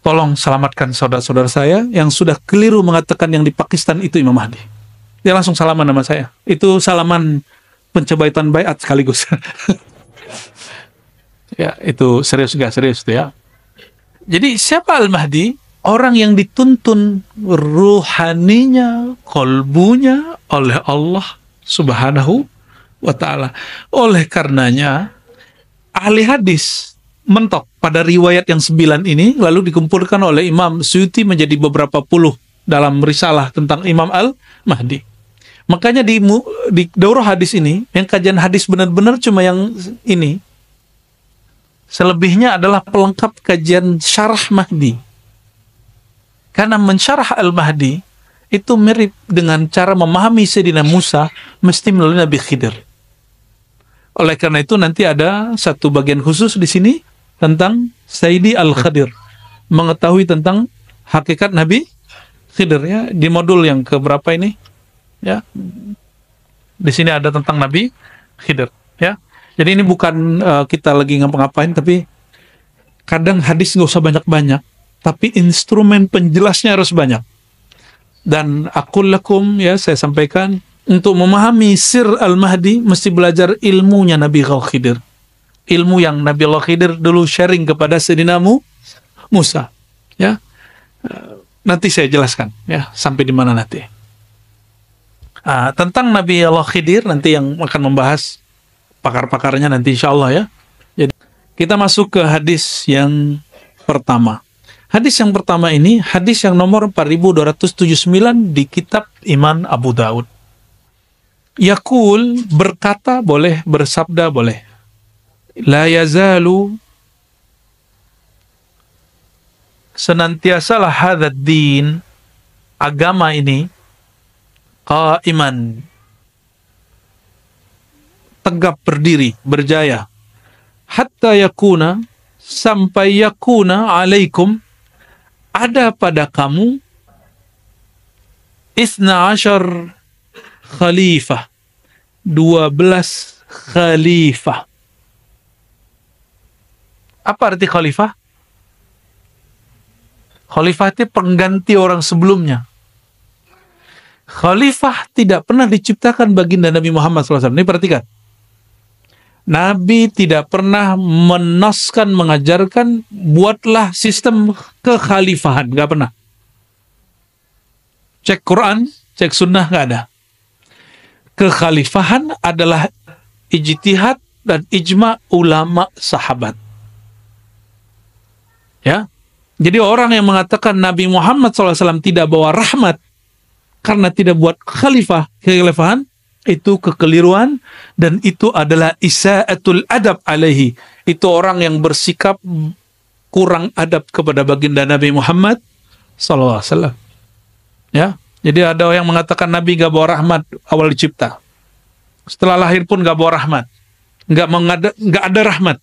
Speaker 1: Tolong selamatkan saudara-saudara saya yang sudah keliru mengatakan yang di Pakistan itu Imam Mahdi. Dia langsung salaman sama saya. Itu salaman pencobaitan baiat sekaligus. Ya, itu serius gak serius tuh ya. Jadi siapa Al-Mahdi? Orang yang dituntun ruhaninya, kolbunya oleh Allah Subhanahu wa ta'ala. Oleh karenanya, ahli hadis mentok pada riwayat yang 9 ini, lalu dikumpulkan oleh Imam Suyuti menjadi beberapa puluh dalam risalah tentang Imam Al-Mahdi. Makanya di daurah hadis ini, yang kajian hadis benar-benar cuma yang ini. Selebihnya adalah pelengkap kajian syarah Mahdi. Karena mensyarah Al-Mahdi itu mirip dengan cara memahami Sayyidina Musa mesti melalui Nabi Khidir. Oleh karena itu nanti ada satu bagian khusus di sini tentang Sayyidi Al-Khadir, mengetahui tentang hakikat Nabi Khidir ya, di modul yang keberapa ini ya. Di sini ada tentang Nabi Khidir ya. Jadi ini bukan kita lagi ngapa-ngapain, tapi kadang hadis nggak usah banyak-banyak, tapi instrumen penjelasnya harus banyak. Dan aqul lakum ya, saya sampaikan, untuk memahami sir Al-Mahdi mesti belajar ilmunya Nabi Khidir. Ilmu yang Nabi Khidir dulu sharing kepada Sayyidina Musa. Ya. Nanti saya jelaskan ya, sampai di mana nanti. Tentang Nabi Khidir nanti yang akan membahas pakar-pakarnya nanti insyaallah ya. Jadi kita masuk ke hadis yang pertama. Hadis yang pertama ini, hadis yang nomor 4279 di kitab Imam Abu Daud. Yaqul, berkata boleh, bersabda boleh. La yazalu, senantiasalah hadzal din, agama ini, qaiman, tegap berdiri, berjaya. Hatta yakuna, sampai yakuna alaikum, ada pada kamu 12 khalifah, 12 khalifah. Apa arti khalifah? Khalifah itu pengganti orang sebelumnya. Khalifah tidak pernah diciptakan baginda Nabi Muhammad SAW. Ini perhatikan. Nabi tidak pernah menoskan, mengajarkan, buatlah sistem kekhalifahan. Gak pernah. Cek Quran, cek sunnah, gak ada. Kekhalifahan adalah ijtihad dan ijma ulama sahabat. Ya. Jadi orang yang mengatakan Nabi Muhammad SAW tidak bawa rahmat karena tidak buat kekhalifahan, itu kekeliruan, dan itu adalah isa'atul adab alaihi. Itu orang yang bersikap kurang adab kepada baginda Nabi Muhammad SAW. Ya, jadi ada yang mengatakan Nabi gak bawa rahmat awal dicipta. Setelah lahir pun gak bawa rahmat. Gak ada rahmat.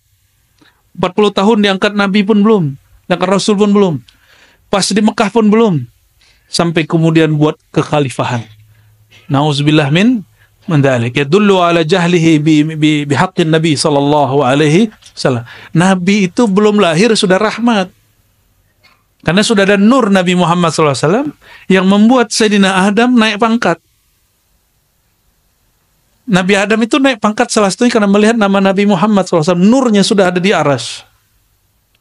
Speaker 1: 40 tahun diangkat Nabi pun belum. Diangkat Rasul pun belum. Pas di Mekah pun belum. Sampai kemudian buat kekhalifahan. Nauzubillah min mendalik. Yadullu ala jahlihi bihaqqin Nabi sallallahu alaihi wasallam. Nabi itu belum lahir sudah rahmat. Karena sudah ada nur Nabi Muhammad sallallahu alaihi wasallam yang membuat Sayyidina Adam naik pangkat. Nabi Adam itu naik pangkat salah satunya karena melihat nama Nabi Muhammad SAW. Nurnya sudah ada di aras.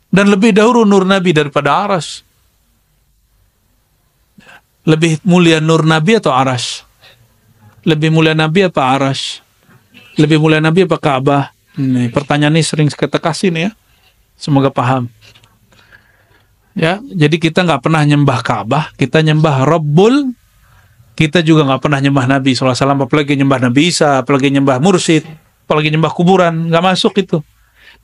Speaker 1: Dan lebih dahulu nur Nabi daripada aras. Lebih mulia nur Nabi atau aras? Lebih mulia Nabi apa aras? Lebih mulia Nabi apa Ka'bah? Ini pertanyaan ini sering kita kasih nih ya. Semoga paham. Ya, jadi kita nggak pernah nyembah Ka'bah, kita nyembah Rabbul Kita juga nggak pernah nyembah Nabi SAW, apalagi nyembah Nabi Isa, apalagi nyembah mursyid, apalagi nyembah kuburan, nggak masuk itu.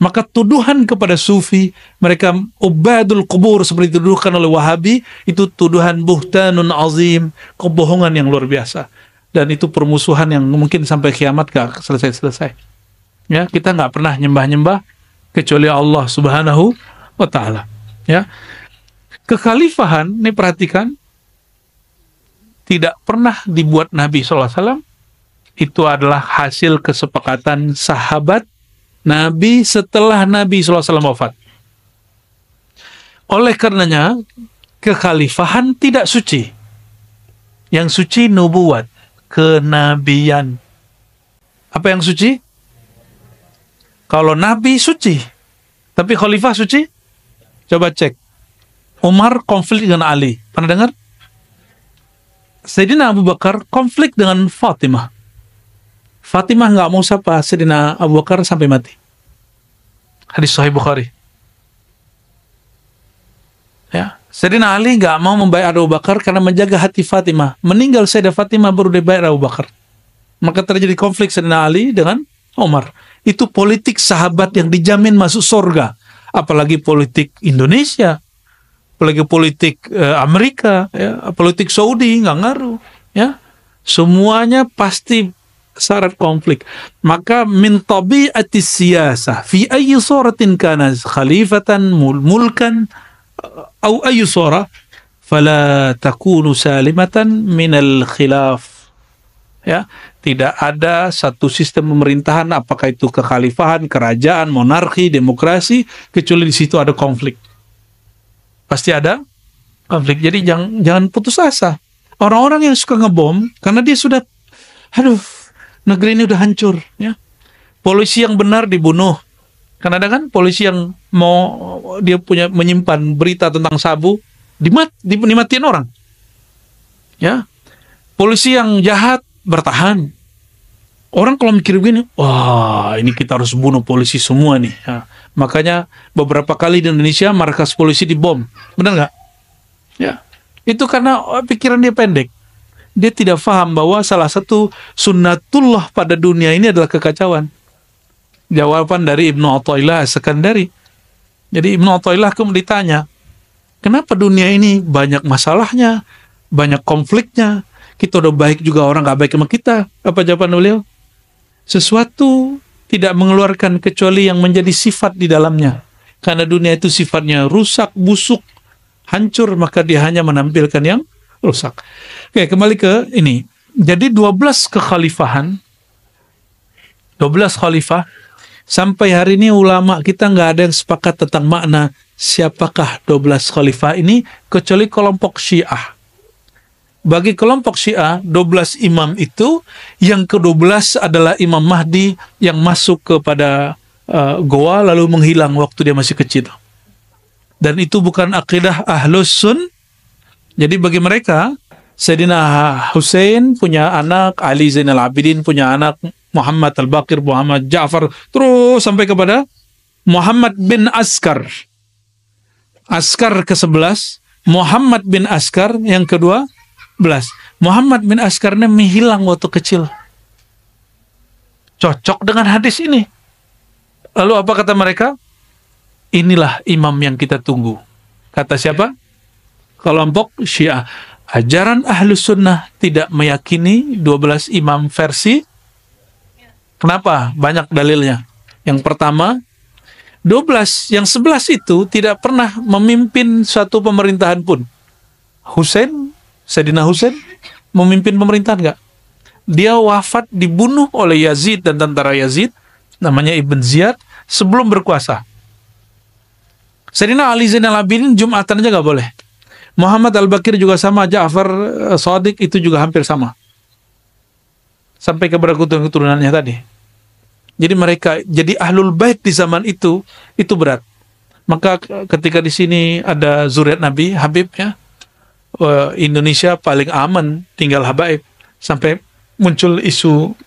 Speaker 1: Maka tuduhan kepada sufi, mereka ubadul kubur seperti dituduhkan oleh Wahabi, itu tuduhan buhtanun azim, kebohongan yang luar biasa. Dan itu permusuhan yang mungkin sampai kiamat gak selesai-selesai. Ya, kita nggak pernah nyembah-nyembah kecuali Allah Subhanahu wa Ta'ala. Ya, kekhalifahan, ini perhatikan, tidak pernah dibuat Nabi SAW. Itu adalah hasil kesepakatan sahabat Nabi setelah Nabi SAW wafat. Oleh karenanya, kekhalifahan tidak suci. Yang suci nubuat, kenabian. Apa yang suci? Kalau Nabi suci, tapi khalifah suci? Coba cek. Umar konflik dengan Ali. Pernah dengar? Sayyidina Abu Bakar konflik dengan Fatimah. Fatimah nggak mau sapa Sayyidina Abu Bakar sampai mati. Hadis Sahih Bukhari. Ya, Sayyidina Ali nggak mau membayar Abu Bakar karena menjaga hati Fatimah. Meninggal Sayyidah Fatimah baru dibayar Abu Bakar. Maka terjadi konflik Sayyidina Ali dengan Umar. Itu politik sahabat yang dijamin masuk surga. Apalagi politik Indonesia, apalagi politik Amerika, ya, politik Saudi nggak ngaruh. Ya, semuanya pasti syarat konflik. Maka min tabi'ati siyasah fi ayyi suratin kana khalifatan mulkan au ayyi surah fala takunu salimatan min al khilaf. Ya, tidak ada satu sistem pemerintahan, apakah itu kekhalifahan, kerajaan, monarki, demokrasi, kecuali di situ ada konflik. Pasti ada konflik. Jadi jangan putus asa. Orang-orang yang suka ngebom karena dia sudah, aduh, negeri ini udah hancur, ya. Polisi yang benar dibunuh. Karena ada kan polisi yang mau dia punya menyimpan berita tentang sabu, dimatiin orang. Ya. Polisi yang jahat bertahan. Orang kalau mikir begini, wah, ini kita harus bunuh polisi semua nih. Ya. Makanya beberapa kali di Indonesia markas polisi dibom. Benar nggak? Ya. Itu karena pikiran dia pendek. Dia tidak paham bahwa salah satu sunnatullah pada dunia ini adalah kekacauan. Jawaban dari Ibnu Athaillah As-Sakandari. Jadi Ibnu Athaillah kemudian ditanya, kenapa dunia ini banyak masalahnya, banyak konfliknya, kita udah baik juga orang gak baik sama kita? Apa jawaban beliau? Sesuatu tidak mengeluarkan kecuali yang menjadi sifat di dalamnya. Karena dunia itu sifatnya rusak, busuk, hancur, maka dia hanya menampilkan yang rusak. Oke, kembali ke ini. Jadi 12 kekhalifahan, 12 khalifah, sampai hari ini ulama kita nggak ada yang sepakat tentang makna siapakah 12 khalifah ini, kecuali kelompok Syiah. Bagi kelompok Syiah, 12 imam itu, yang ke-12 adalah Imam Mahdi yang masuk kepada goa lalu menghilang waktu dia masih kecil. Dan itu bukan akidah Ahlus Sun. Jadi bagi mereka, Sayyidina Hussein punya anak, Ali Zainal Abidin punya anak, Muhammad Al-Baqir, Muhammad Ja'far, terus sampai kepada Muhammad bin Askar. Askar ke-11, Muhammad bin Askar yang ke-12. Muhammad bin Askar ini menghilang waktu kecil. Cocok dengan hadis ini. Lalu apa kata mereka? Inilah imam yang kita tunggu. Kata siapa? Kelompok Syiah. Ajaran Ahlus Sunnah tidak meyakini 12 imam versi. Kenapa? Banyak dalilnya. Yang pertama, 12, yang 11 itu tidak pernah memimpin suatu pemerintahan pun. Sayyidina Hussein memimpin pemerintahan enggak? Dia wafat dibunuh oleh Yazid dan tentara Yazid, namanya Ibn Ziyad, sebelum berkuasa. Sayyidina Ali Zainal Abidin Jumatan aja nggak boleh. Muhammad Al-Baqir juga sama, Ja'far Shadiq itu juga hampir sama. Sampai kepada keturunannya tadi. Jadi mereka jadi ahlul bait di zaman itu berat. Maka ketika di sini ada zuriat Nabi, Habib ya, Indonesia paling aman tinggal habaib, sampai muncul isu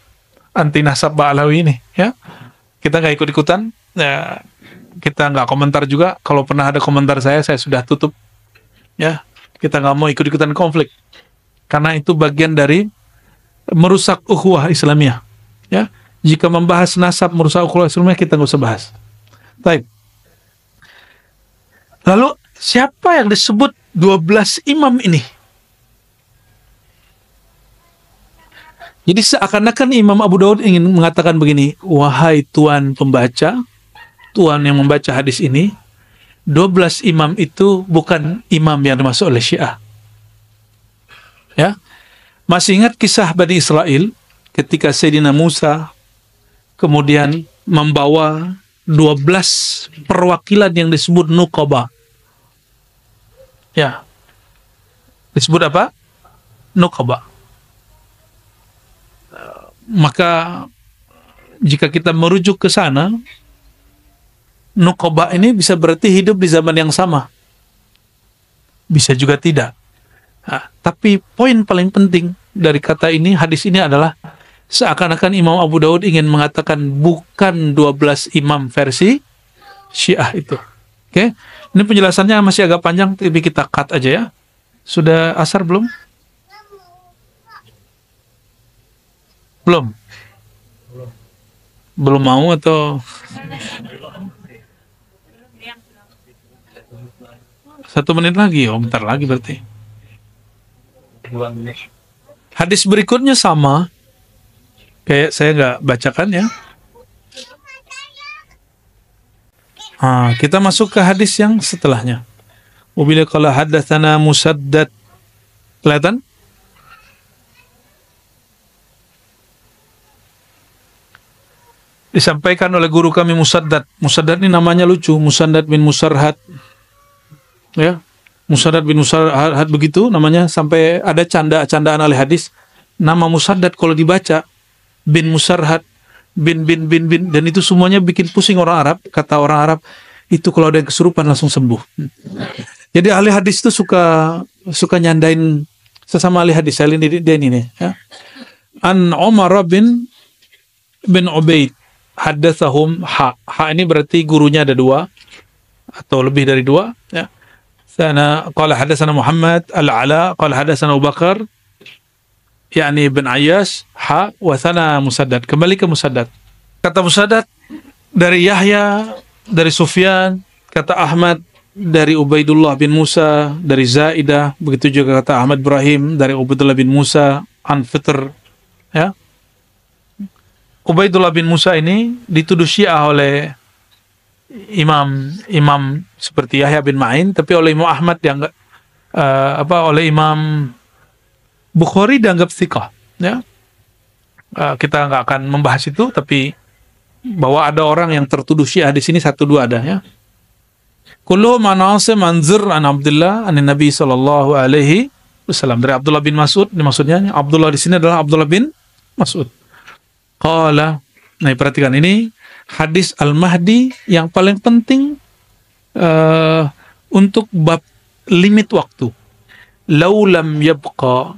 Speaker 1: anti nasab Ba'alawi ini ya. Kita nggak ikut-ikutan, ya, kita nggak komentar juga. Kalau pernah ada komentar saya sudah tutup. Ya, kita nggak mau ikut-ikutan konflik. karena itu bagian dari merusak ukhuwah Islamiyah. Ya, jika membahas nasab merusak ukhuwah Islamiyah, kita nggak usah bahas. Baik. Lalu siapa yang disebut 12 imam ini? Jadi seakan-akan Imam Abu Daud ingin mengatakan begini, wahai Tuan pembaca, Tuan yang membaca hadis ini, 12 imam itu bukan imam yang dimaksud oleh Syiah. Ya, masih ingat kisah Bani Israel ketika Sayyidina Musa kemudian membawa 12 perwakilan yang disebut Nuqaba. Ya, disebut apa? Nuqaba. Maka jika kita merujuk ke sana, Nuqaba ini bisa berarti hidup di zaman yang sama. Bisa juga tidak. Nah, tapi poin paling penting dari kata ini, hadis ini adalah seakan-akan Imam Abu Daud ingin mengatakan bukan 12 imam versi Syiah itu. Oke? Ini penjelasannya masih agak panjang, tapi kita cut aja ya. Sudah asar belum? Belum? Belum mau atau 1 menit lagi? Oh, bentar lagi berarti. Hadis berikutnya sama, kayak saya nggak bacakan ya. Kita masuk ke hadis yang setelahnya. Wabila qala haddatsana Musaddad. Kelihatan? Disampaikan oleh guru kami Musaddad. Musaddad ini namanya lucu, Musaddad bin Musarhad. Ya, Musaddad bin Musarhad begitu namanya, sampai ada candaan oleh hadis. Nama Musaddad kalau dibaca bin Musarhad, bin, dan itu semuanya bikin pusing orang Arab. Kata orang Arab, itu kalau ada yang kesurupan langsung sembuh. Jadi ahli hadis itu suka nyandain sesama ahli hadis. Saya ini ya. An Umar bin Ubaid haddatsahum ha ini berarti gurunya ada 2 atau lebih dari 2 ya. Sana qala hadatsana Muhammad al-Ala qala hadatsana Abu Bakar yakni bin Ayyash wa sana Musaddad. Kembali ke Musaddad. Kata Musaddad dari Yahya, dari Sufyan, kata Ahmad dari Ubaidullah bin Musa, dari Zaidah, begitu juga kata Ahmad Ibrahim dari Ubaidullah bin Musa an Fitr ya. Ubaidullah bin Musa ini dituduh Syiah oleh imam seperti Yahya bin Ma'in, tapi oleh Imam Ahmad dianggap oleh Imam Bukhari dianggap thiqah ya. Kita nggak akan membahas itu, tapi bahwa ada orang yang tertuduh Syiah di sini 1-2 ada ya. Kullu man asim anzur an Abdullah an Nabi sallallahu alaihi wasallam, dari Abdullah bin Mas'ud. Ini maksudnya Abdullah di sini adalah Abdullah bin Mas'ud. Qala, nah perhatikan ini hadis Al-Mahdi yang paling penting untuk bab limit waktu. Laulam yabqa,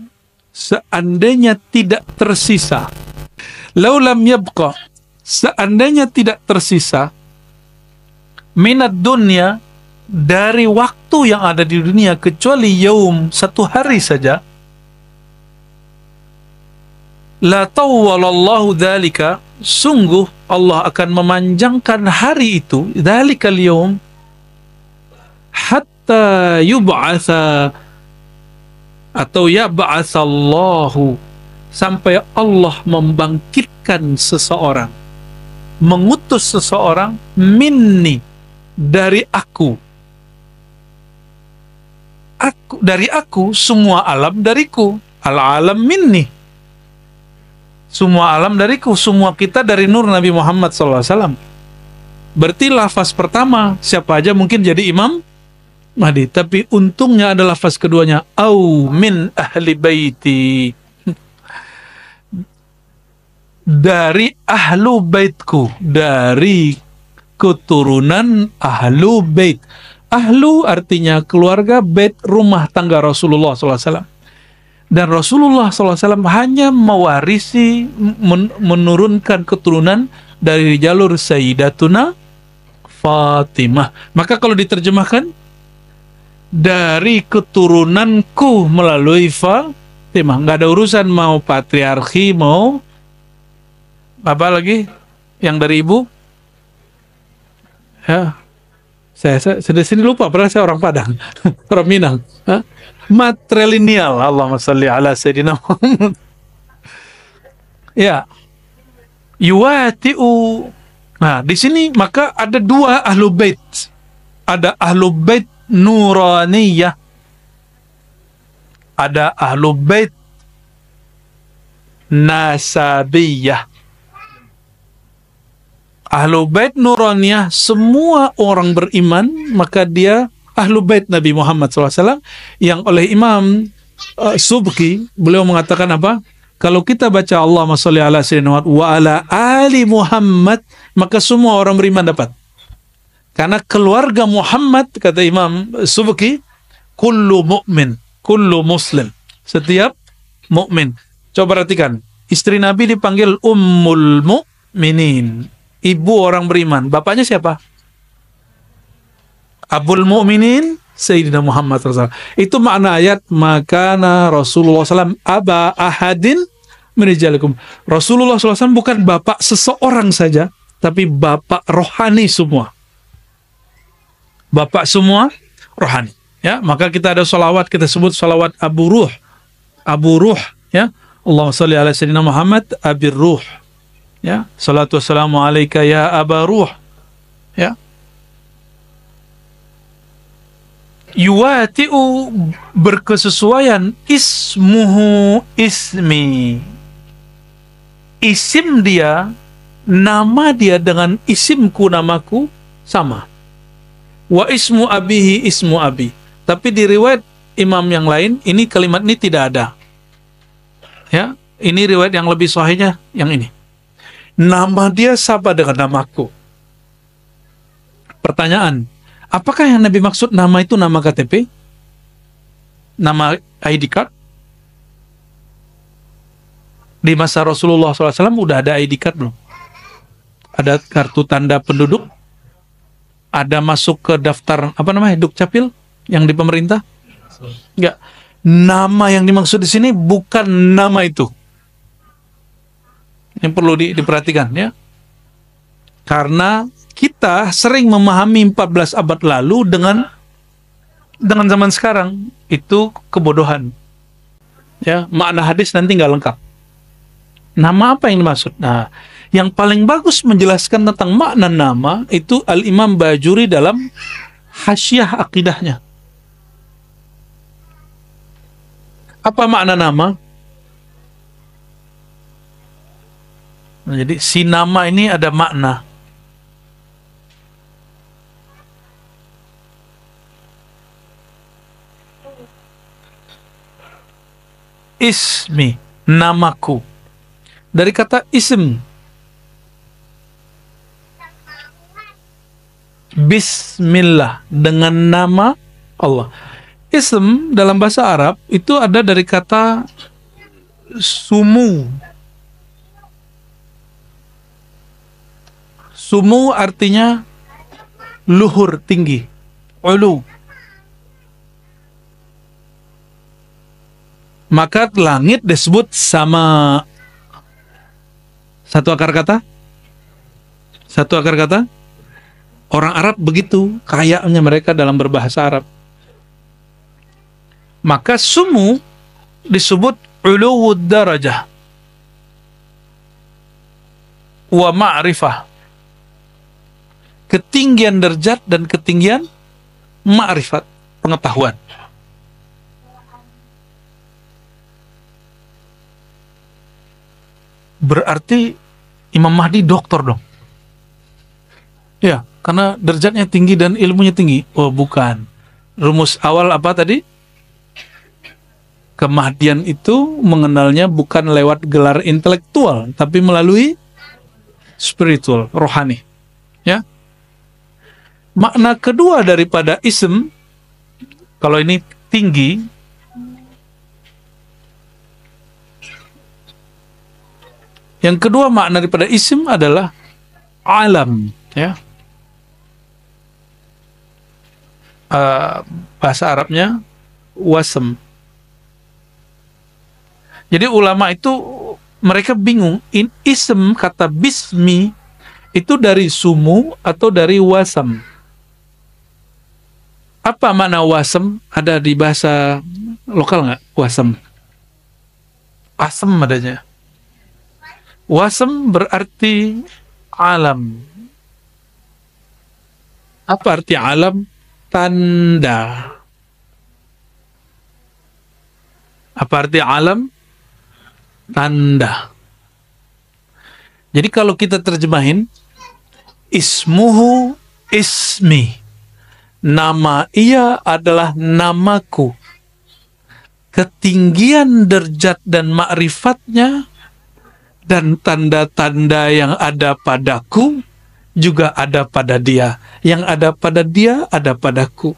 Speaker 1: seandainya tidak tersisa. Laulam yabqa, seandainya tidak tersisa minat dunia, dari waktu yang ada di dunia, kecuali yaum, 1 hari saja, la tawwalallahu dzalika, sungguh Allah akan memanjangkan hari itu, dzalikal yaum, hatta yub'atsa atau yab'atsallahu, sampai Allah membangkitkan seseorang, mengutus seseorang, minni, dari aku, dari aku, semua alam dariku, al-alam minni, semua alam dariku, semua kita dari nur Nabi Muhammad SAW. Berarti lafaz pertama siapa aja mungkin jadi Imam Mahdi, tapi untungnya ada lafaz keduanya, au min ahli baiti, dari ahlu baitku, dari keturunan ahlu bait. Ahlu artinya keluarga, bait rumah tangga Rasulullah SAW. Dan Rasulullah SAW hanya mewarisi, menurunkan keturunan dari jalur Sayyidatuna Fatimah. Maka kalau diterjemahkan, dari keturunanku melalui Timah. Nggak ada urusan mau patriarki, mau apa lagi yang dari ibu. Ya, saya sudah sini lupa, padahal saya orang Padang, orang Minang. Hah? Matrilineal, Allahumma sholli ala Sayyidina Muhammad. Ya, yuwati'u. Nah, di sini maka ada dua ahlu bait. Ada ahlu bait nuraniyah, ada ahlu bait nasabiyah. Ahlu bait nuraniyah, semua orang beriman, maka dia ahlu bait Nabi Muhammad SAW, yang oleh Imam Subki, beliau mengatakan apa? Kalau kita baca Allahumma sholli ala sayyidina Muhammad wa ala ali Muhammad, maka semua orang beriman dapat. Karena keluarga Muhammad, kata Imam Subki, kullu mu'min, kullu muslim. Setiap mukmin. Coba perhatikan, istri Nabi dipanggil Ummul Mu'minin, ibu orang beriman. Bapaknya siapa? Abul Mu'minin Sayyidina Muhammad SAW. Itu makna ayat, makana Rasulullah SAW aba ahadin min rijalikum. Rasulullah SAW bukan bapak seseorang saja, tapi bapak rohani semua. Bapak semua rohani. Ya, maka kita ada salawat, kita sebut salawat Abu Ruh. Abu Ruh, ya. Allahumma shalli ala sayyidina Muhammad Abir Ruh. Ya, salatu wassalamu alaika ya Aba Ruh. Ya. Yuwati'u, berkesesuaian, ismuhu ismi. Isim dia, nama dia dengan isimku, namaku sama. Wa ismu abihi ismu abi. Tapi di riwayat imam yang lain, ini kalimat ini tidak ada. Ya, ini riwayat yang lebih sahihnya yang ini. Nama dia sama dengan namaku. Pertanyaan, apakah yang Nabi maksud nama itu nama KTP? Nama ID card? Di masa Rasulullah SAW udah ada ID card belum? Ada kartu tanda penduduk? Ada masuk ke daftar apa namanya, Dukcapil yang di pemerintah? Enggak. Nama yang dimaksud di sini bukan nama itu. Yang perlu diperhatikan, ya. Karena kita sering memahami 14 abad lalu dengan zaman sekarang, itu kebodohan. Ya, makna hadis nanti nggak lengkap. Nama apa yang dimaksud? Nah, yang paling bagus menjelaskan tentang makna nama itu Al-Imam Bajuri dalam Hasyiah Aqidahnya. Apa makna nama? Nah, jadi si nama ini ada makna. Ismi, namaku. Dari kata ism, Bismillah, dengan nama Allah. Ism dalam bahasa Arab itu ada dari kata sumu. Sumu artinya luhur, tinggi, ulu. Maka langit disebut sama satu akar kata. Satu akar kata. Orang Arab begitu kayanya mereka dalam berbahasa Arab. Maka sumu disebut uluwud darajah wa ma'rifah, ketinggian derajat dan ketinggian ma'rifat, pengetahuan. Berarti Imam Mahdi doktor dong. Ya, karena derajatnya tinggi dan ilmunya tinggi. Oh, bukan. Rumus awal apa tadi? Kemahdian itu mengenalnya bukan lewat gelar intelektual, tapi melalui spiritual, rohani. Ya. Makna kedua daripada ism, kalau ini tinggi, yang kedua makna daripada ism adalah alam, ya. Bahasa Arabnya wasm. Jadi ulama itu mereka bingung, ism kata bismi itu dari sumu atau dari wasam. Apa makna wasam? Ada di bahasa lokal nggak? Wasam. Asam adanya. Wasam berarti alam. Apa arti alam? Tanda. Apa arti alam? Tanda. Jadi kalau kita terjemahin, ismuhu ismi. Nama ia adalah namaku. Ketinggian derajat dan ma'rifatnya dan tanda-tanda yang ada padaku juga ada pada dia. Yang ada pada dia ada padaku.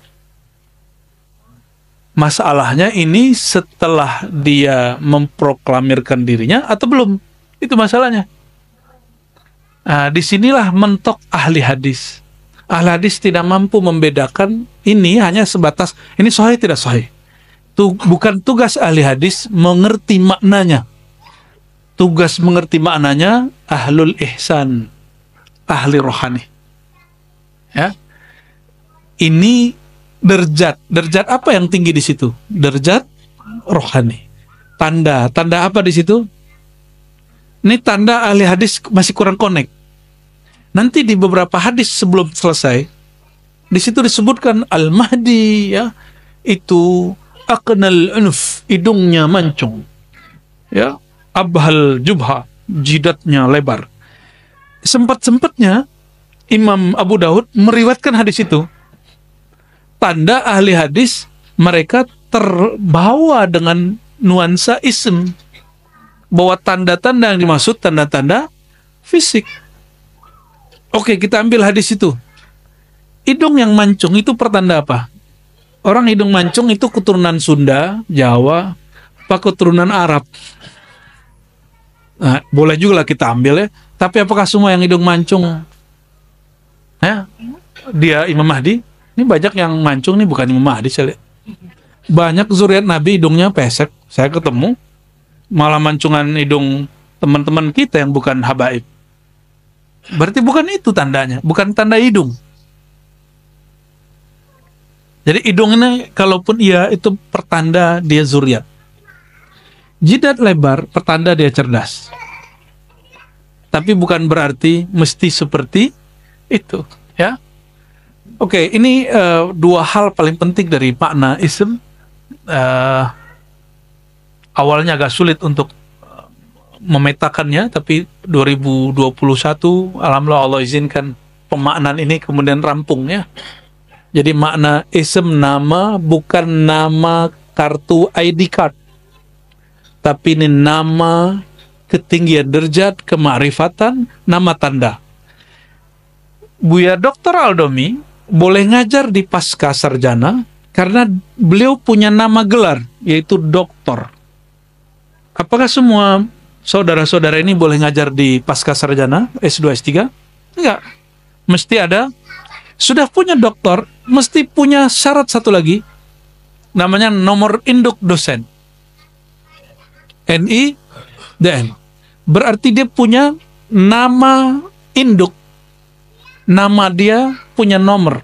Speaker 1: Masalahnya ini setelah dia memproklamirkan dirinya atau belum? Itu masalahnya. Nah, disinilah mentok ahli hadis. Ahli hadis tidak mampu membedakan ini hanya sebatas ini sahih tidak sahih. Bukan tugas ahli hadis mengerti maknanya. Tugas mengerti maknanya ahlul ihsan, ahli rohani. Ya, ini derajat apa yang tinggi di situ? Derajat rohani. Tanda apa di situ? Ini tanda ahli hadis masih kurang connect. Nanti di beberapa hadis sebelum selesai, di situ disebutkan Al-Mahdi, ya, itu aqnal unuf, hidungnya mancung, ya, abhal jubha, jidatnya lebar. Sempat-sempatnya Imam Abu Daud meriwayatkan hadis itu. Tanda ahli hadis mereka terbawa dengan nuansa ism, bahwa tanda-tanda yang dimaksud tanda-tanda fisik. Oke, kita ambil hadis itu. Hidung yang mancung itu pertanda apa? Orang hidung mancung itu keturunan Sunda, Jawa, apa keturunan Arab? Nah, boleh juga lah kita ambil, ya. Tapi apakah semua yang hidung mancung? Ya, dia Imam Mahdi? Ini banyak yang mancung nih, bukan Imam Mahdi saya lihat. Banyak zuriat Nabi hidungnya pesek. Saya ketemu malah mancungan hidung teman-teman kita yang bukan habaib. Berarti bukan itu tandanya, bukan tanda hidung. Jadi hidung ini kalaupun iya itu pertanda dia zuriat. Jidat lebar pertanda dia cerdas. Tapi bukan berarti mesti seperti itu, ya. Oke, ini dua hal paling penting dari makna ism. Awalnya agak sulit untuk memetakannya, tapi 2021 alhamdulillah Allah izinkan pemaknaan ini kemudian rampung, ya. Jadi makna ism nama bukan nama kartu ID card, tapi ini nama ketinggian derajat, kemakrifatan, nama tanda. Buya Dr. Aldomi boleh ngajar di pasca sarjana karena beliau punya nama gelar, yaitu doktor. Apakah semua saudara-saudara ini boleh ngajar di pasca sarjana, S2, S3? Enggak. Mesti ada, sudah punya doktor, mesti punya syarat satu lagi, namanya nomor induk dosen. NIDN. Berarti dia punya nama induk, nama dia punya nomor.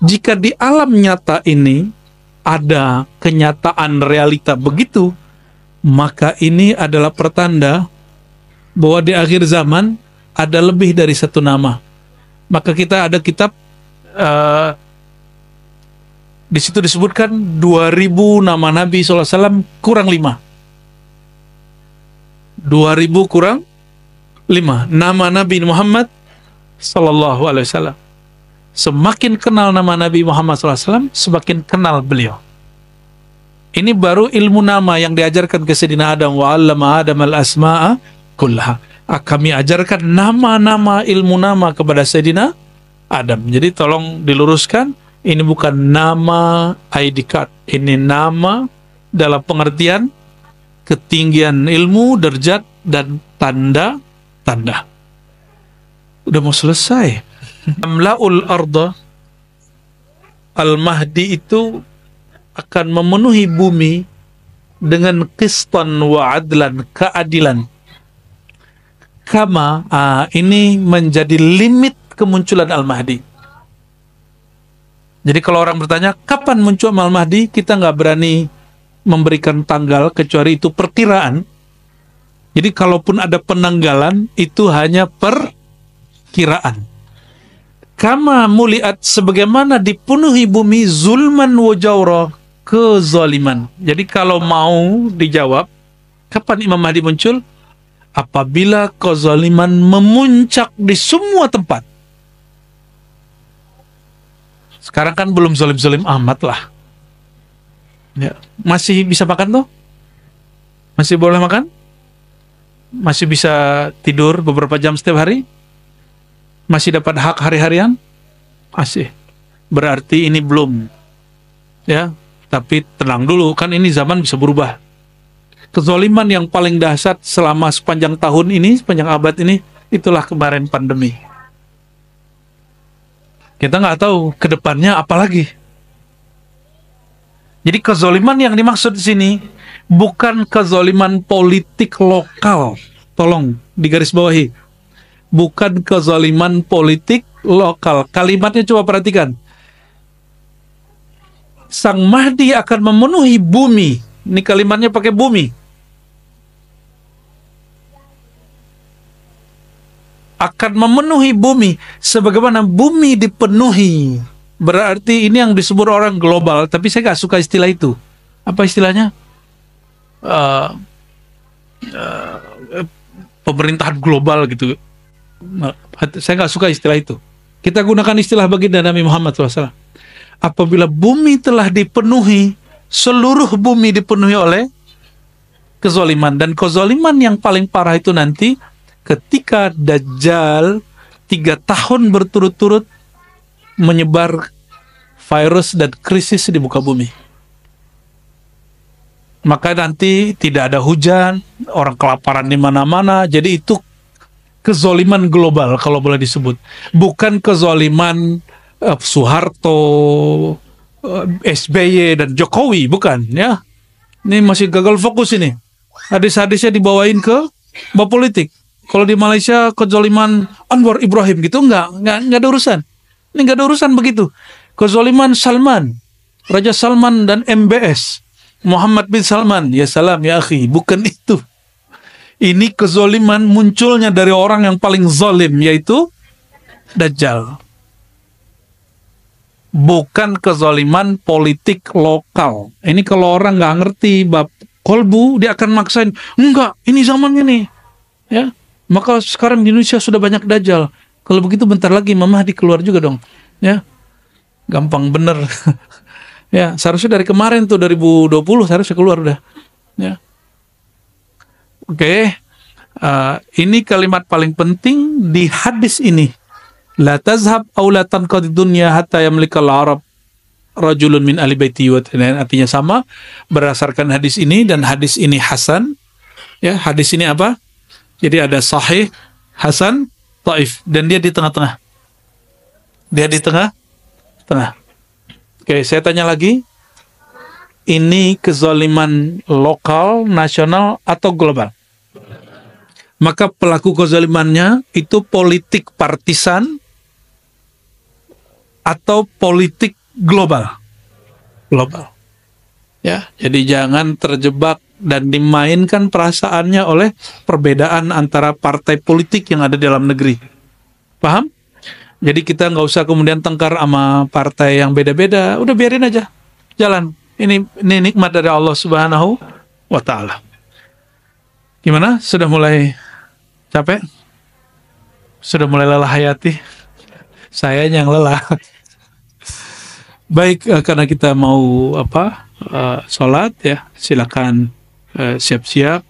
Speaker 1: Jika di alam nyata ini ada kenyataan realita begitu, maka ini adalah pertanda bahwa di akhir zaman ada lebih dari satu nama. Maka kita ada kitab di situ disebutkan 2000 nama Nabi SAW kurang 5. 2000 kurang 5 nama Nabi Muhammad Sallallahu Alaihi Wasallam. Semakin kenal nama Nabi Muhammad SAW, semakin kenal beliau. Ini baru ilmu nama yang diajarkan ke Sayyidina Adam. Wa 'allama Adam al-asma'a kullaha. Kami ajarkan nama-nama, ilmu nama kepada Sayyidina Adam. Jadi tolong diluruskan, ini bukan nama ID card. Ini nama dalam pengertian ketinggian ilmu, derajat, dan tanda-tanda. Udah mau selesai. Amla'ul arda, Al-Mahdi itu akan memenuhi bumi dengan qistan wa adlan, keadilan. Kama, ini menjadi limit kemunculan Al-Mahdi. Jadi kalau orang bertanya, kapan muncul Al-Mahdi? Kita nggak berani memberikan tanggal, kecuali itu perkiraan. Jadi kalaupun ada penanggalan, itu hanya perkiraan. Kama muliat, sebagaimana dipenuhi bumi zulman wa jawra, kezaliman. Jadi kalau mau dijawab, kapan Imam Mahdi muncul? Apabila kezaliman memuncak di semua tempat. Sekarang kan belum zalim-zalim amat lah. Ya. Masih bisa makan tuh? Masih boleh makan? Masih bisa tidur beberapa jam setiap hari? Masih dapat hak hari-harian? Masih. Berarti ini belum. Ya, tapi tenang dulu, kan ini zaman bisa berubah. Kezaliman yang paling dahsyat selama sepanjang tahun ini, sepanjang abad ini, itulah kemarin pandemi. Kita nggak tahu ke depannya apa lagi. Jadi kezaliman yang dimaksud di sini bukan kezaliman politik lokal. Tolong digarisbawahi. Bukan kezaliman politik lokal. Kalimatnya coba perhatikan. Sang Mahdi akan memenuhi bumi. Ini kalimatnya pakai bumi. Akan memenuhi bumi sebagaimana bumi dipenuhi. Berarti ini yang disebut orang global, tapi saya nggak suka istilah itu. Apa istilahnya? Pemerintahan global gitu. Saya nggak suka istilah itu. Kita gunakan istilah baginda Nabi Muhammad SAW. Apabila bumi telah dipenuhi, seluruh bumi dipenuhi oleh kezaliman. Dan kezaliman yang paling parah itu nanti ketika Dajjal 3 tahun berturut-turut menyebar virus dan krisis di muka bumi. Maka nanti tidak ada hujan, orang kelaparan di mana-mana. Jadi itu kezaliman global kalau boleh disebut. Bukan kezaliman Soeharto, SBY dan Jokowi, bukan ya. Ini masih gagal fokus ini. Hadis-hadisnya dibawain ke bab politik. Kalau di Malaysia kezaliman Anwar Ibrahim gitu enggak ada urusan. Ini enggak ada urusan begitu. Kezaliman Salman, Raja Salman dan MBS, Muhammad bin Salman, ya salam ya akhi, bukan itu. Ini kezaliman munculnya dari orang yang paling zalim, yaitu Dajjal. Bukan kezaliman politik lokal. Ini kalau orang nggak ngerti bab kolbu, dia akan maksain, enggak, ini zamannya nih. Ya, maka sekarang di Indonesia sudah banyak Dajjal. Kalau begitu bentar lagi Imam Mahdi keluar juga dong. Ya, gampang bener. Ya, seharusnya dari kemarin tuh 2020 seharusnya keluar udah. Ya. Oke. Ini kalimat paling penting di hadis ini. La tazhab aw la tanqadi dunya hatta yamlikal arab rajulun min ahli baiti wa artinya sama berdasarkan hadis ini, dan hadis ini hasan. Ya, hadis ini apa? Jadi ada sahih, hasan, dhaif, dan dia di tengah-tengah. Dia di tengah-tengah. Oke, saya tanya lagi. Ini kezaliman lokal, nasional, atau global? Maka pelaku kezalimannya itu politik partisan atau politik global? Global. Ya, jadi jangan terjebak dan dimainkan perasaannya oleh perbedaan antara partai politik yang ada di dalam negeri. Paham? Jadi kita nggak usah kemudian tengkar sama partai yang beda-beda. Udah biarin aja, jalan. Ini nikmat dari Allah Subhanahu wa Ta'ala. Gimana? Sudah mulai capek? Sudah mulai lelah hayati? Saya yang lelah. Baik, karena kita mau sholat ya, silakan siap-siap.